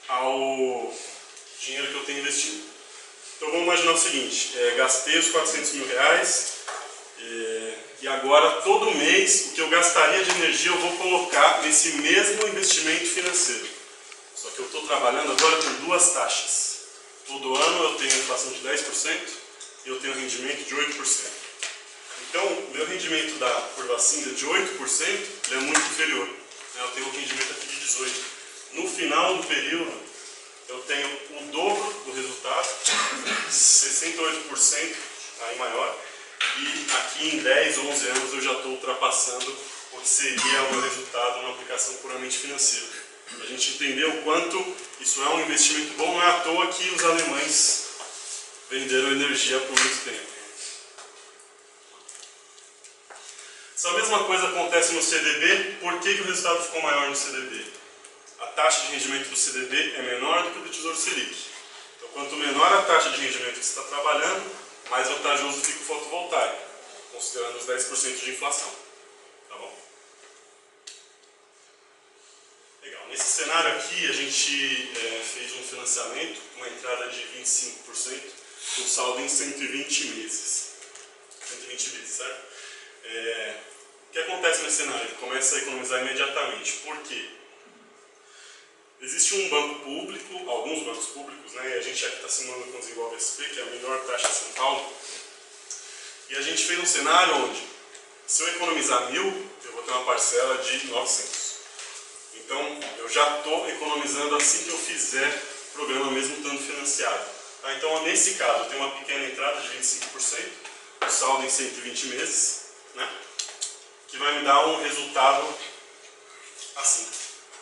ao dinheiro que eu tenho investido. Então vamos imaginar o seguinte, gastei os R$400 mil, e agora todo mês o que eu gastaria de energia eu vou colocar nesse mesmo investimento financeiro. Só que eu estou trabalhando agora com duas taxas. Todo ano eu tenho inflação de 10% e eu tenho rendimento de 8%. Então, o meu rendimento da curva cinza de 8% ele é muito inferior. Eu tenho um rendimento aqui de 18%. No final do período, eu tenho o dobro do resultado, 68% aí maior, e aqui em 10, 11 anos eu já estou ultrapassando o que seria o meu resultado numa aplicação puramente financeira. A gente entender o quanto isso é um investimento bom, não é à toa que os alemães venderam energia por muito tempo. Essa mesma coisa acontece no CDB. Por que o resultado ficou maior no CDB? A taxa de rendimento do CDB é menor do que o do Tesouro Selic. Então, quanto menor a taxa de rendimento que você está trabalhando, mais vantajoso fica o fotovoltaico, considerando os 10% de inflação. Tá bom? Legal. Nesse cenário aqui, a gente fez um financiamento, uma entrada de 25%, com saldo em 120 meses. 120 meses, certo? O que acontece nesse cenário? Ele começa a economizar imediatamente. Por quê? Existe um banco público, alguns bancos públicos, né? E a gente aqui está assinando com o Desenvolve SP, que é a melhor taxa de São Paulo. E a gente fez um cenário onde, se eu economizar 1.000, eu vou ter uma parcela de 900. Então, eu já estou economizando assim que eu fizer o programa, mesmo estando financiado. Tá? Então, nesse caso, eu tenho uma pequena entrada de 25%, o saldo em 120 meses, né? Que vai me dar um resultado assim.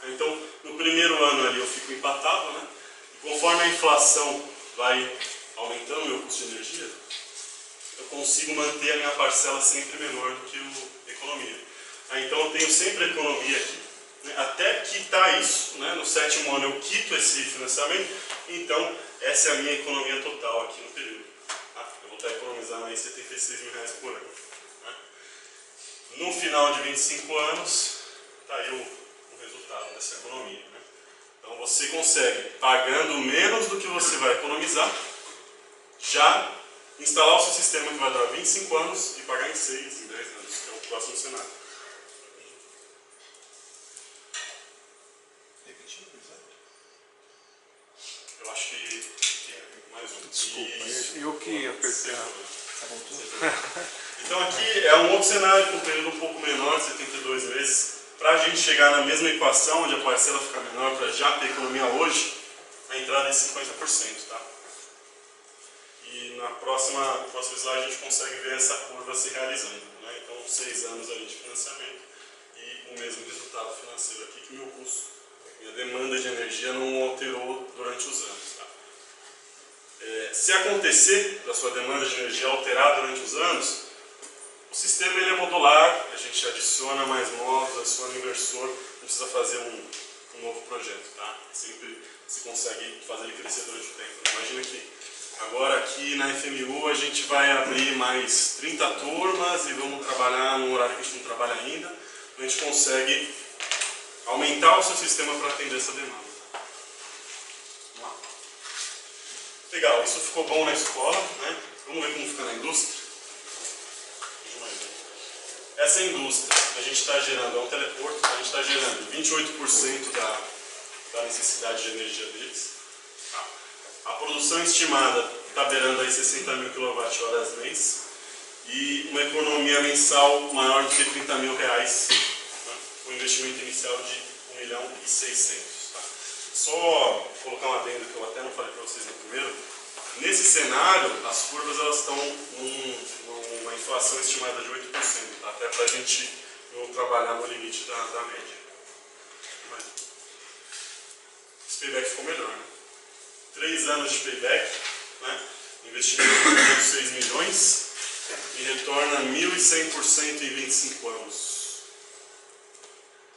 Então, no primeiro ano ali eu fico empatado, né? E conforme a inflação vai aumentando o meu custo de energia, eu consigo manter a minha parcela sempre menor do que a economia. Então eu tenho sempre a economia aqui, né? Até quitar isso, né? No 7º ano eu quito esse financiamento, então essa é a minha economia total aqui no período. Tá? Eu vou estar economizando aí R$76 mil por ano. Né? No final de 25 anos, está aí o resultado dessa economia. Né? Então você consegue, pagando menos do que você vai economizar, já instalar o seu sistema que vai durar 25 anos e pagar em 6, em 10 anos, que é o próximo cenário. Eu acho que mais um. Desculpa, eu que apertei. Então aqui é um outro cenário com um período um pouco menor, 72 meses. Para a gente chegar na mesma equação, onde a parcela fica menor, para já ter economia hoje, a entrada é 50%. Tá? E na próxima slide a gente consegue ver essa curva se realizando. Né? Então 6 anos ali de financiamento e o mesmo resultado financeiro aqui, que meu custo, minha demanda de energia não alterou durante os anos. Tá? Se acontecer da sua demanda de energia alterar durante os anos, o sistema ele é modular, a gente adiciona mais módulos, adiciona inversor, não precisa fazer um novo projeto, tá? Sempre se consegue fazer ele crescer durante o tempo. Imagina que agora aqui na FMU a gente vai abrir mais 30 turmas e vamos trabalhar num horário que a gente não trabalha ainda, então a gente consegue aumentar o seu sistema para atender essa demanda. Vamos lá. Legal, isso ficou bom na escola, né? Vamos ver como fica na indústria. Essa indústria, a gente está gerando, é um teleporto, a gente está gerando 28% da necessidade de energia deles. A produção estimada está beirando aí 60 mil kWh mês e uma economia mensal maior do que 30 mil reais, né? Um investimento inicial de 1.600.000. Tá? Só colocar um adendo que eu até não falei para vocês no primeiro. Nesse cenário, as curvas elas estão numa inflação estimada de 8%, tá? Até para a gente não trabalhar no limite da média. Mas esse payback ficou melhor, né? 3 anos de payback, né? Investimento de 6 milhões e retorna 1.100% em 25 anos.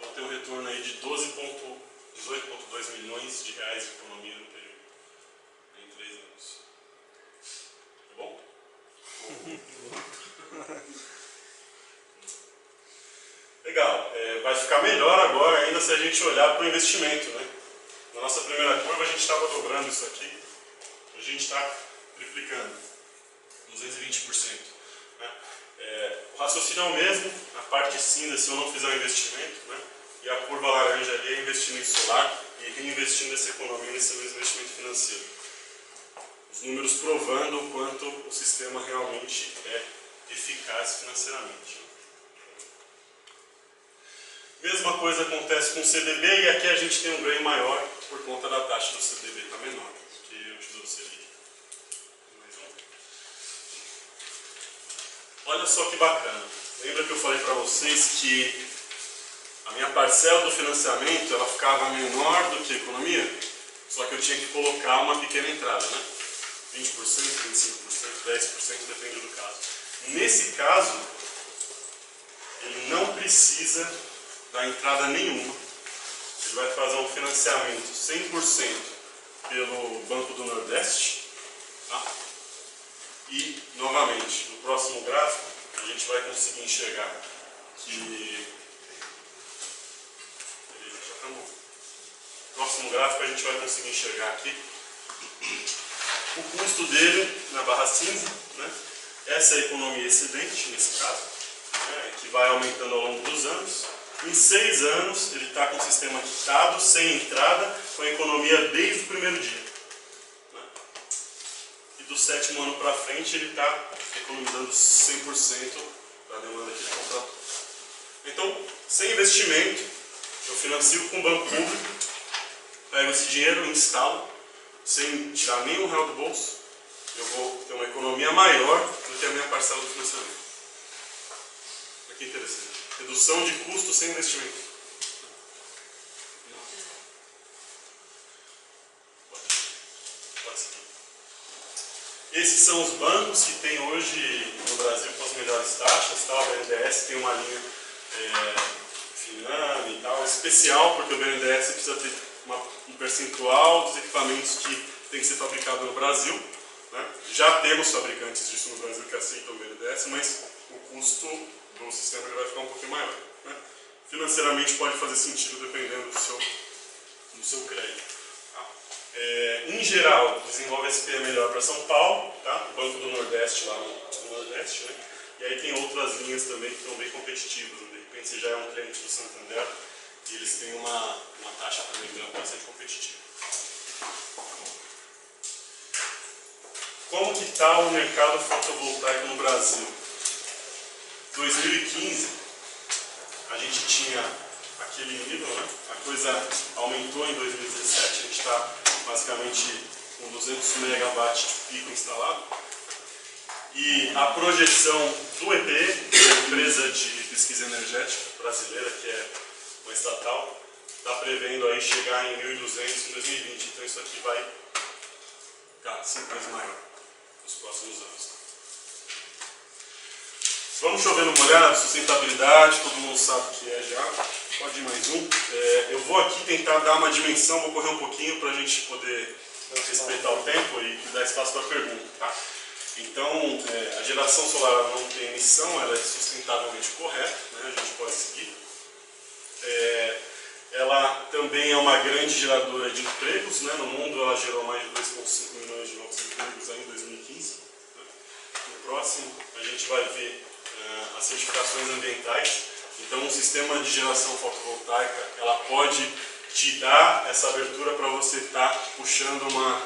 Então tem um retorno aí de 18,2 milhões de reais de economia no período, em 3 anos. Tá bom? Legal, vai ficar melhor agora ainda se a gente olhar para o investimento, né? Na nossa primeira curva a gente estava dobrando isso aqui, a gente está triplicando, 220%. Né? O raciocínio é o mesmo, a parte cinza se eu não fizer um investimento, né? E a curva laranja ali é investindo em solar e reinvestindo essa economia nesse mesmo investimento financeiro. Os números provando o quanto o sistema realmente é eficaz financeiramente. Mesma coisa acontece com o CDB e aqui a gente tem um ganho maior por conta da taxa do CDB, está menor que o Tesouro Selic. Mais um. Olha só que bacana. Lembra que eu falei para vocês que a minha parcela do financiamento ela ficava menor do que a economia? Só que eu tinha que colocar uma pequena entrada, né? 20%, 25%, 10%, depende do caso. Nesse caso, ele não precisa da entrada nenhuma. Ele vai fazer um financiamento 100% pelo Banco do Nordeste. Tá? E, novamente, no próximo gráfico, a gente vai conseguir enxergar que... No próximo gráfico, a gente vai conseguir enxergar aqui o custo dele na barra cinza, né? Essa é a economia excedente, nesse caso, né? Que vai aumentando ao longo dos anos. Em 6 anos, ele está com o sistema quitado, sem entrada, com a economia desde o primeiro dia. Né? E do 7º ano para frente, ele está economizando 100% da demanda que ele contratou. Então, sem investimento, eu financio com o banco público, pego esse dinheiro, instalo, sem tirar nenhum real do bolso, eu vou ter uma economia maior do que a minha parcela do financiamento. Olha que interessante. Redução de custo sem investimento. Pode seguir. Esses são os bancos que tem hoje no Brasil com as melhores taxas. Tá? O BNDES tem uma linha Finame e tal, especial, porque o BNDES precisa ter um percentual dos equipamentos que tem que ser fabricado no Brasil. Né? Já temos fabricantes disso no Brasil que aceitam o BNDES, mas o custo do sistema vai ficar um pouquinho maior. Né? Financeiramente pode fazer sentido dependendo do seu crédito. Tá? Em geral, desenvolve SPE melhor para São Paulo, tá? O Banco do Nordeste lá no Nordeste, né? E aí tem outras linhas também que estão bem competitivas, né? De repente você já é um cliente do Santander e eles têm uma taxa também bastante competitiva. Como que está o mercado fotovoltaico no Brasil? 2015, a gente tinha aquele nível, né? A coisa aumentou em 2017, a gente está basicamente com 200 megawatts de pico instalado. E a projeção do EP, a empresa de pesquisa energética brasileira, que é uma estatal, está prevendo aí chegar em 1.200 em 2020. Então isso aqui vai ficar 5 vezes maior nos próximos anos. Vamos chover no molhado, sustentabilidade, todo mundo sabe o que é já. Pode ir mais um. Eu vou aqui tentar dar uma dimensão, vou correr um pouquinho para a gente poder respeitar o tempo e dar espaço para pergunta. Tá? Então, a geração solar não tem emissão, ela é sustentavelmente correta, né? A gente pode seguir. Ela também é uma grande geradora de empregos, né? No mundo ela gerou mais de 2,5 milhões de novos empregos aí em 2015. Né? No próximo a gente vai ver as certificações ambientais. Então um sistema de geração fotovoltaica ela pode te dar essa abertura para você estar puxando uma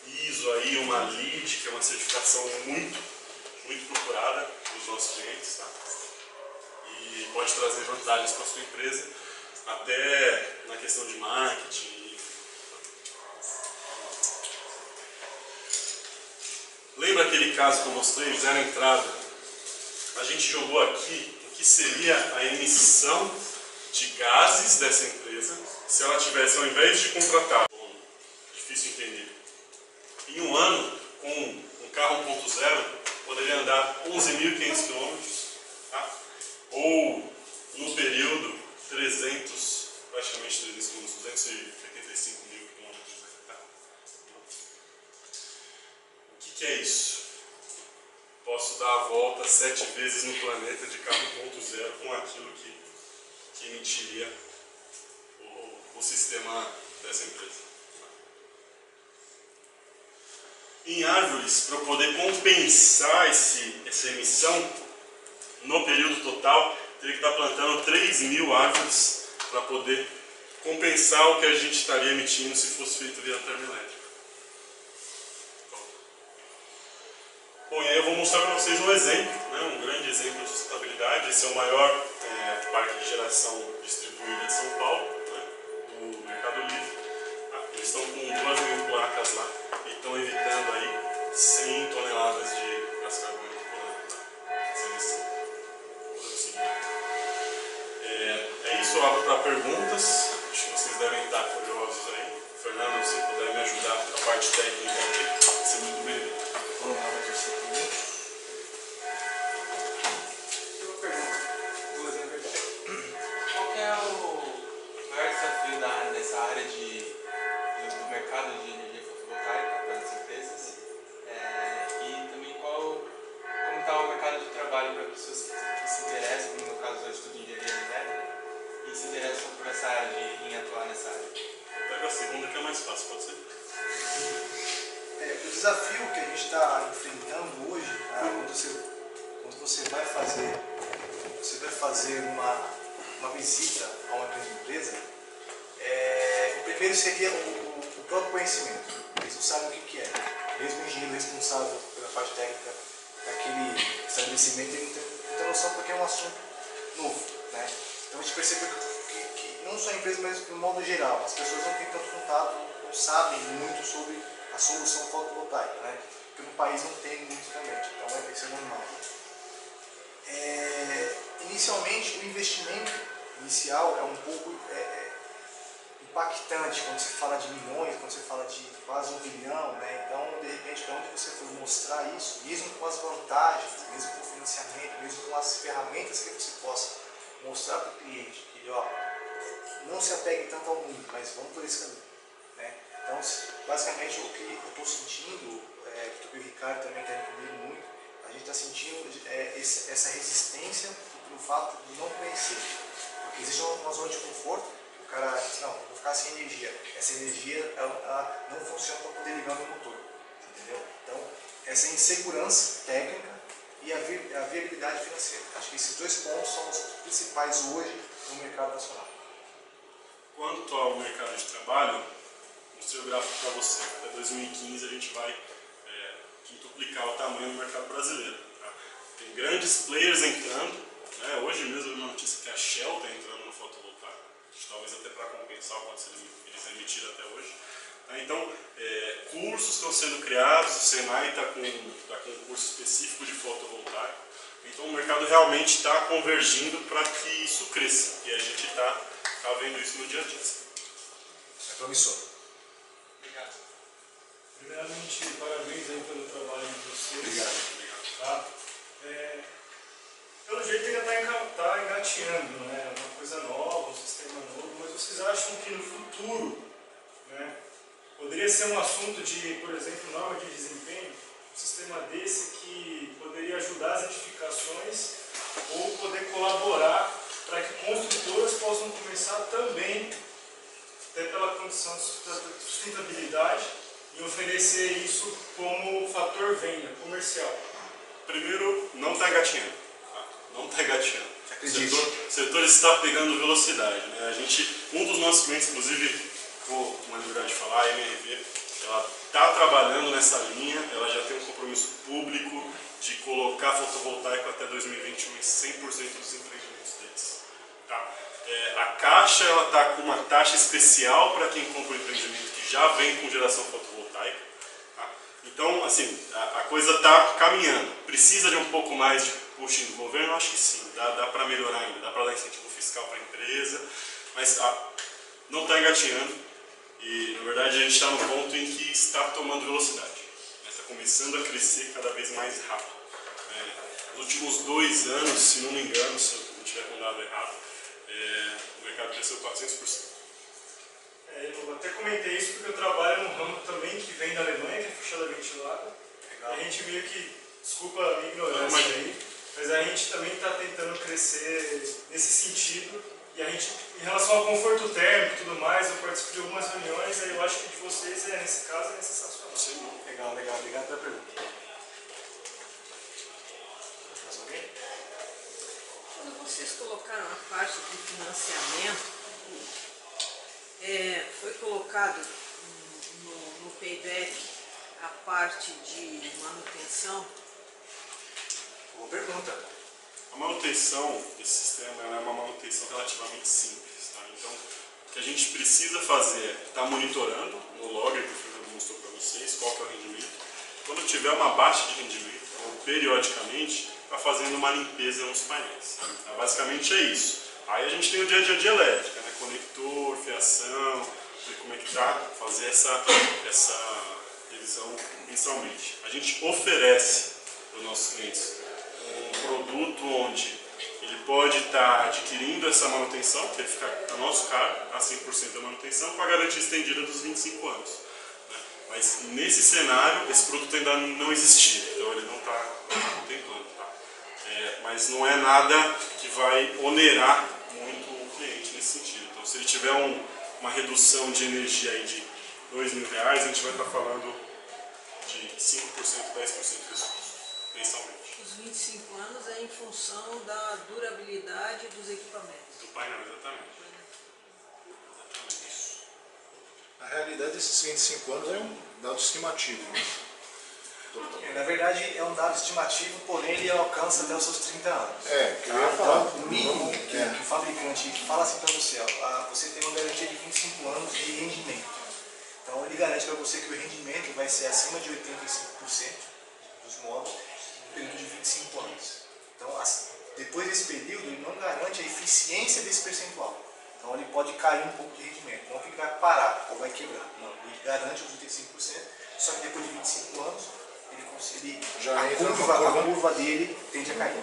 ISO aí, uma LEED, que é uma certificação muito procurada dos nossos clientes, tá? E pode trazer vantagens para a sua empresa, até na questão de marketing. Lembra aquele caso que eu mostrei, zero entrada? A gente jogou aqui o que seria a emissão de gases dessa empresa se ela tivesse, ao invés de contratar, difícil entender, em um ano, com um carro 1.0, poderia andar 11.500 km, tá? Ou no período praticamente 300 km, 285 mil km. Tá? O que é isso? Posso dar a volta 7 vezes no planeta de carro 1.0 com aquilo que emitiria o sistema dessa empresa. Em árvores, para poder compensar essa emissão, no período total, teria que estar plantando 3.000 árvores para poder compensar o que a gente estaria emitindo se fosse feito via termoelétrica. Bom, e aí eu vou mostrar para vocês um exemplo, né, um grande exemplo de sustentabilidade. Esse é o maior parque de geração distribuída de São Paulo, né, do Mercado Livre. Eles estão com 2.000 placas lá e estão evitando aí 100 toneladas de gás carbônico por ano. Tá? Essa emissão. É isso, eu abro para perguntas. Acho que vocês devem estar curiosos aí. Fernando, se puder me ajudar na parte técnica aqui, vai ser muito bem-vindo. Uma pergunta, duas na verdade. Qual que é o maior desafio nessa área do mercado de energia fotovoltaica para as empresas? E também como está o mercado de trabalho para pessoas que se interessam, no caso eu estudo engenharia elétrica, e se interessam por essa área em atuar nessa área? Eu pego a segunda que é mais fácil, pode ser? O desafio que a gente está enfrentando hoje, quando você vai fazer uma visita a uma grande empresa, o primeiro seria o próprio conhecimento. Eles não sabem o que é. Mesmo o engenheiro responsável pela parte técnica daquele estabelecimento, ele não tem noção porque é um assunto novo. Né? Então a gente percebe que não só a empresa, mas no modo geral, as pessoas não têm tanto contato, não sabem muito sobre a solução fotovoltaica, né? Porque no país não tem muito também, então isso é normal. Inicialmente, o investimento inicial é um pouco impactante quando se fala de milhões, quando se fala de quase 1 bilhão, né? Então, de repente, para onde você for mostrar isso, mesmo com as vantagens, mesmo com o financiamento, mesmo com as ferramentas que você possa mostrar para o cliente, que não se apegue tanto ao mundo, mas vamos por esse caminho. Né? Então, basicamente, o que eu estou sentindo, que o Ricardo também está comigo muito, a gente está sentindo essa resistência pelo fato de não conhecer. Porque existe uma zona de conforto, o cara diz, não, vou ficar sem energia. Essa energia ela não funciona para poder ligar o motor. Entendeu? Então, essa insegurança técnica e a viabilidade financeira. Acho que esses dois pontos são os principais hoje no mercado nacional. Quanto ao mercado de trabalho, mostrei o gráfico para você. Até 2015 a gente vai quintuplicar o tamanho do mercado brasileiro. Tá? Tem grandes players entrando. Né? Hoje mesmo eu vi uma notícia que a Shell está entrando no fotovoltaico. Talvez até para compensar o quanto eles emitiram até hoje. Tá? Então, cursos estão sendo criados, o Senai está com um curso específico de fotovoltaico. Então o mercado realmente está convergindo para que isso cresça. E a gente está vendo isso no dia a dia. É promissor. Obrigado. Primeiramente, parabéns aí pelo trabalho de vocês. Obrigado. Tá? Pelo jeito ainda está engateando, né? Uma coisa nova, um sistema novo, mas vocês acham que no futuro, né, poderia ser um assunto de, por exemplo, norma de desempenho, um sistema desse que poderia ajudar as edificações ou poder colaborar para que construtoras possam começar também, até pela condição de sustentabilidade, e oferecer isso como fator venda comercial? Primeiro, não está engatinhando. Tá? Não está engatinhando. O setor está pegando velocidade. Né? Um dos nossos clientes, inclusive, com uma liberdade de falar, a MRV, ela está trabalhando nessa linha, ela já tem um compromisso público de colocar fotovoltaico até 2021 em 100% dos empreendimentos deles. Tá? A Caixa está com uma taxa especial para quem compra um empreendimento que já vem com geração fotovoltaica. Tá? Então, assim, a coisa está caminhando. Precisa de um pouco mais de pushing do governo? Acho que sim, dá para melhorar ainda, dá para dar incentivo fiscal para a empresa, mas não está engatinhando e, na verdade, a gente está no ponto em que está tomando velocidade. Está começando a crescer cada vez mais rápido. Nos últimos 2 anos, se não me engano, se eu não estiver com o dado errado, o mercado cresceu 400%. Eu até comentei isso porque eu trabalho num ramo também que vem da Alemanha, que é fachada ventilada. Legal. E a gente meio que, desculpa a minha ignorância aí, mas a gente também está tentando crescer nesse sentido. E a gente, em relação ao conforto térmico e tudo mais, eu participo de algumas reuniões, aí eu acho que de vocês, nesse caso, é sensacional. Sim. Legal, legal. Obrigado pela pergunta. Mais alguém? Quando vocês colocaram a parte de financiamento, foi colocado no payback a parte de manutenção? Boa pergunta. A manutenção desse sistema é uma manutenção relativamente simples. Tá? Então, o que a gente precisa fazer é estar monitorando no logger que o Fernando mostrou para vocês, qual que é o rendimento. Quando tiver uma baixa de rendimento, ou periodicamente, está fazendo uma limpeza nos painéis. Tá? Basicamente é isso. Aí a gente tem o dia a dia de elétrica, né? Conector, fiação, ver como é que está, fazer essa revisão mensalmente. A gente oferece para os nossos clientes um produto onde ele pode estar adquirindo essa manutenção, que ele fica a nosso cargo, a 100% da manutenção, com a garantia estendida dos 25 anos. Né? Mas nesse cenário, esse produto ainda não existia, então ele não está contemplando. Tá? Mas não é nada que vai onerar muito o cliente nesse sentido. Então, se ele tiver uma redução de energia aí de R$2.000, a gente vai estar falando de 5%, 10% desse custo, mensalmente. Os 25 anos é em função da durabilidade dos equipamentos. Do painel, exatamente. Exatamente isso. Na realidade, esses 25 anos é um dado estimativo. Né? Na verdade, é um dado estimativo, porém ele alcança até os seus 30 anos. Que eu ia falar. Então, o mínimo que o fabricante fala assim para você, você tem uma garantia de 25 anos de rendimento. Então ele garante para você que o rendimento vai ser acima de 85% dos módulos no período de 25 anos. Então, depois desse período, ele não garante a eficiência desse percentual. Então ele pode cair um pouco de rendimento, não que ele vai parar ou vai quebrar. Não, ele garante os 85%, só que depois de 25 anos, a curva dele tende a cair.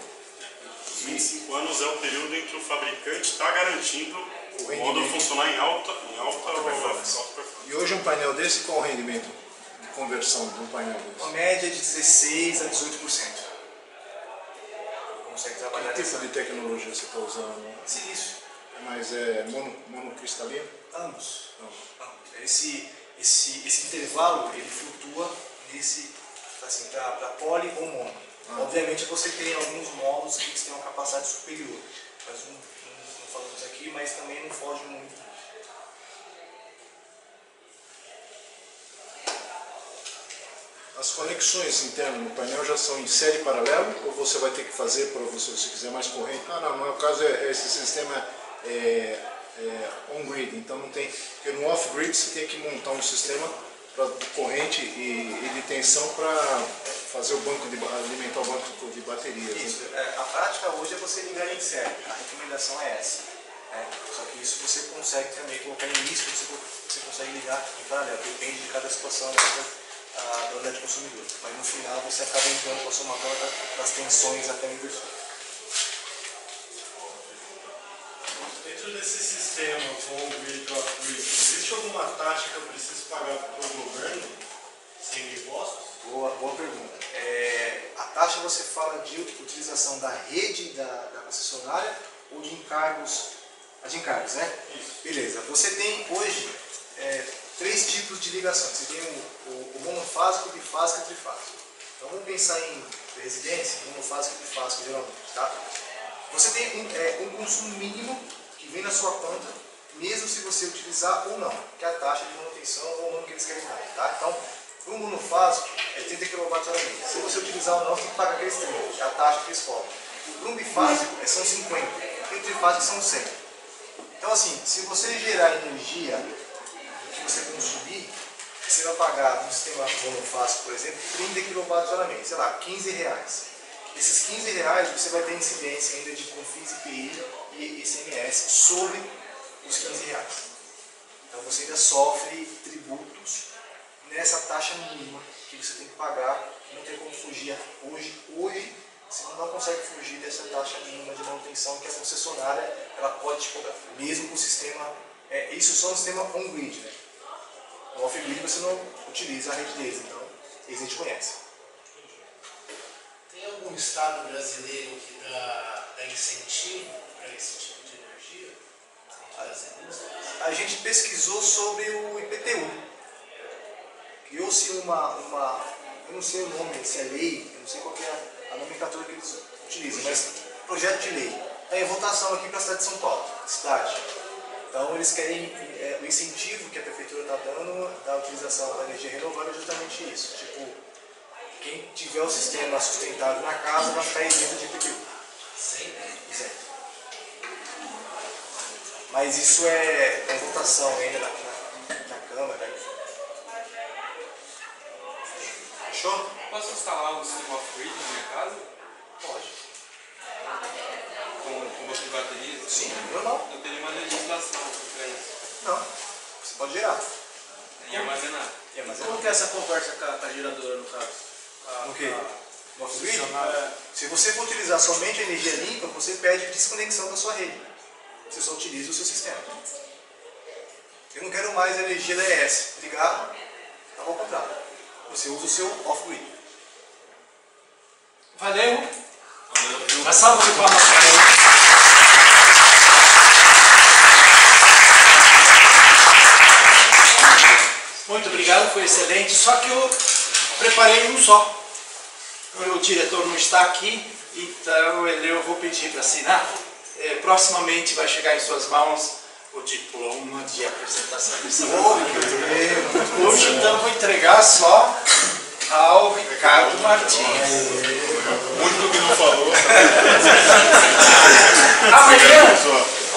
Os 25 anos é o período em que o fabricante está garantindo o módulo funcionar em alta performance. E hoje um painel desse, qual o rendimento de conversão de um painel desse? Uma média de 16% a 18%. Consegue trabalhar Que tipo de tecnologia você está usando? Silício. Mas é monocristalino? Ambos. Esse intervalo ele flutua nesse, assim, para poli ou mono. Obviamente você tem alguns módulos que têm uma capacidade superior, mas não falamos aqui, mas também não foge muito. As conexões internas no painel já são em série paralela ou você vai ter que fazer para você, se quiser mais corrente? Não, no meu caso esse sistema on-grid, então não tem, porque no off-grid você tem que montar um sistema para corrente e de tensão para fazer o banco alimentar o banco de baterias. Isso, né? a prática hoje é você ligar em série, a recomendação é essa. Só que isso você consegue também colocar em risco, você consegue ligar em paralelo, depende de cada situação da unidade consumidora. Mas no final você acaba entrando com a somatória das tensões até o inversor. Dentro desse sistema on-grid ou off-grid, existe alguma taxa que eu preciso pagar para o governo sem impostos? Boa pergunta. A taxa você fala de utilização da rede da concessionária ou de encargos? A de encargos, né? Isso. Beleza. Você tem hoje 3 tipos de ligações. Você tem o monofásico, o bifásico e o trifásico. Então vamos pensar em residência, monofásico e trifásico geralmente, tá? Você tem um consumo mínimo que vem na sua conta, mesmo se você utilizar ou não, que é a taxa de manutenção ou não que eles querem dar, tá? Então, para o monofásico é 30 kWh. Se você utilizar ou não, você tem que pagar aqueles 30, que é a taxa que eles cobram. Para um bifásico são 50, e o trifásico são 100. Então assim, se você gerar energia que você consumir, você vai pagar no sistema monofásico, por exemplo, 30 kWh, sei lá, R$15. Esses R$15 você vai ter incidência ainda de CONFINS, IPI e ICMS sobre os R$15. Então você ainda sofre tributos nessa taxa mínima que você tem que pagar, não tem como fugir hoje você não consegue fugir dessa taxa mínima de manutenção que a concessionária ela pode te cobrar, mesmo com o sistema, isso só no sistema on-grid, né? No off-grid você não utiliza a rede deles, então eles a gente conhece. Tem algum estado brasileiro que dá incentivo para esse tipo de energia? A gente pesquisou sobre o IPTU. Criou-se eu não sei o nome, se é lei, eu não sei qual que é a nomenclatura que eles utilizam, mas projeto de lei. Está em votação aqui para a cidade de São Paulo, cidade. Então eles querem, o incentivo que a prefeitura está dando da utilização da energia renovável é justamente isso. Tipo, quem tiver o sistema sustentável na casa vai ficar isento de IPTU. Sim. Isento. Mas isso é votação ainda na Câmara. Né? Fechou? Posso instalar um sistema off-grid na minha casa? Pode. Com banco de baterias? Sim, eu não. Eu teria uma legislação para isso. Não. Você pode gerar. E armazenar. Como que é essa conversa com a geradora, no caso? No quê? No off-grid? Se você for utilizar somente a energia limpa, você pede desconexão da sua rede. Você só utiliza o seu sistema. Eu não quero mais a energia da ES. Obrigado. Acabou o contrato. Você usa o seu off-grid. Valeu. Uma salva de palmas para ele. Muito obrigado, foi excelente. Só que eu preparei um só. O diretor não está aqui, então eu vou pedir para assinar. Proximamente vai chegar em suas mãos o diploma de apresentação desse Hoje então eu vou entregar só ao Ricardo Martins. O único que não falou.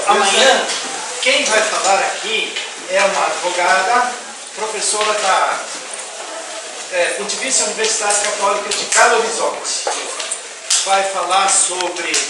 Amanhã, quem vai falar aqui é uma advogada, professora da Pontifícia Universidade Católica de Belo Horizonte. Vai falar sobre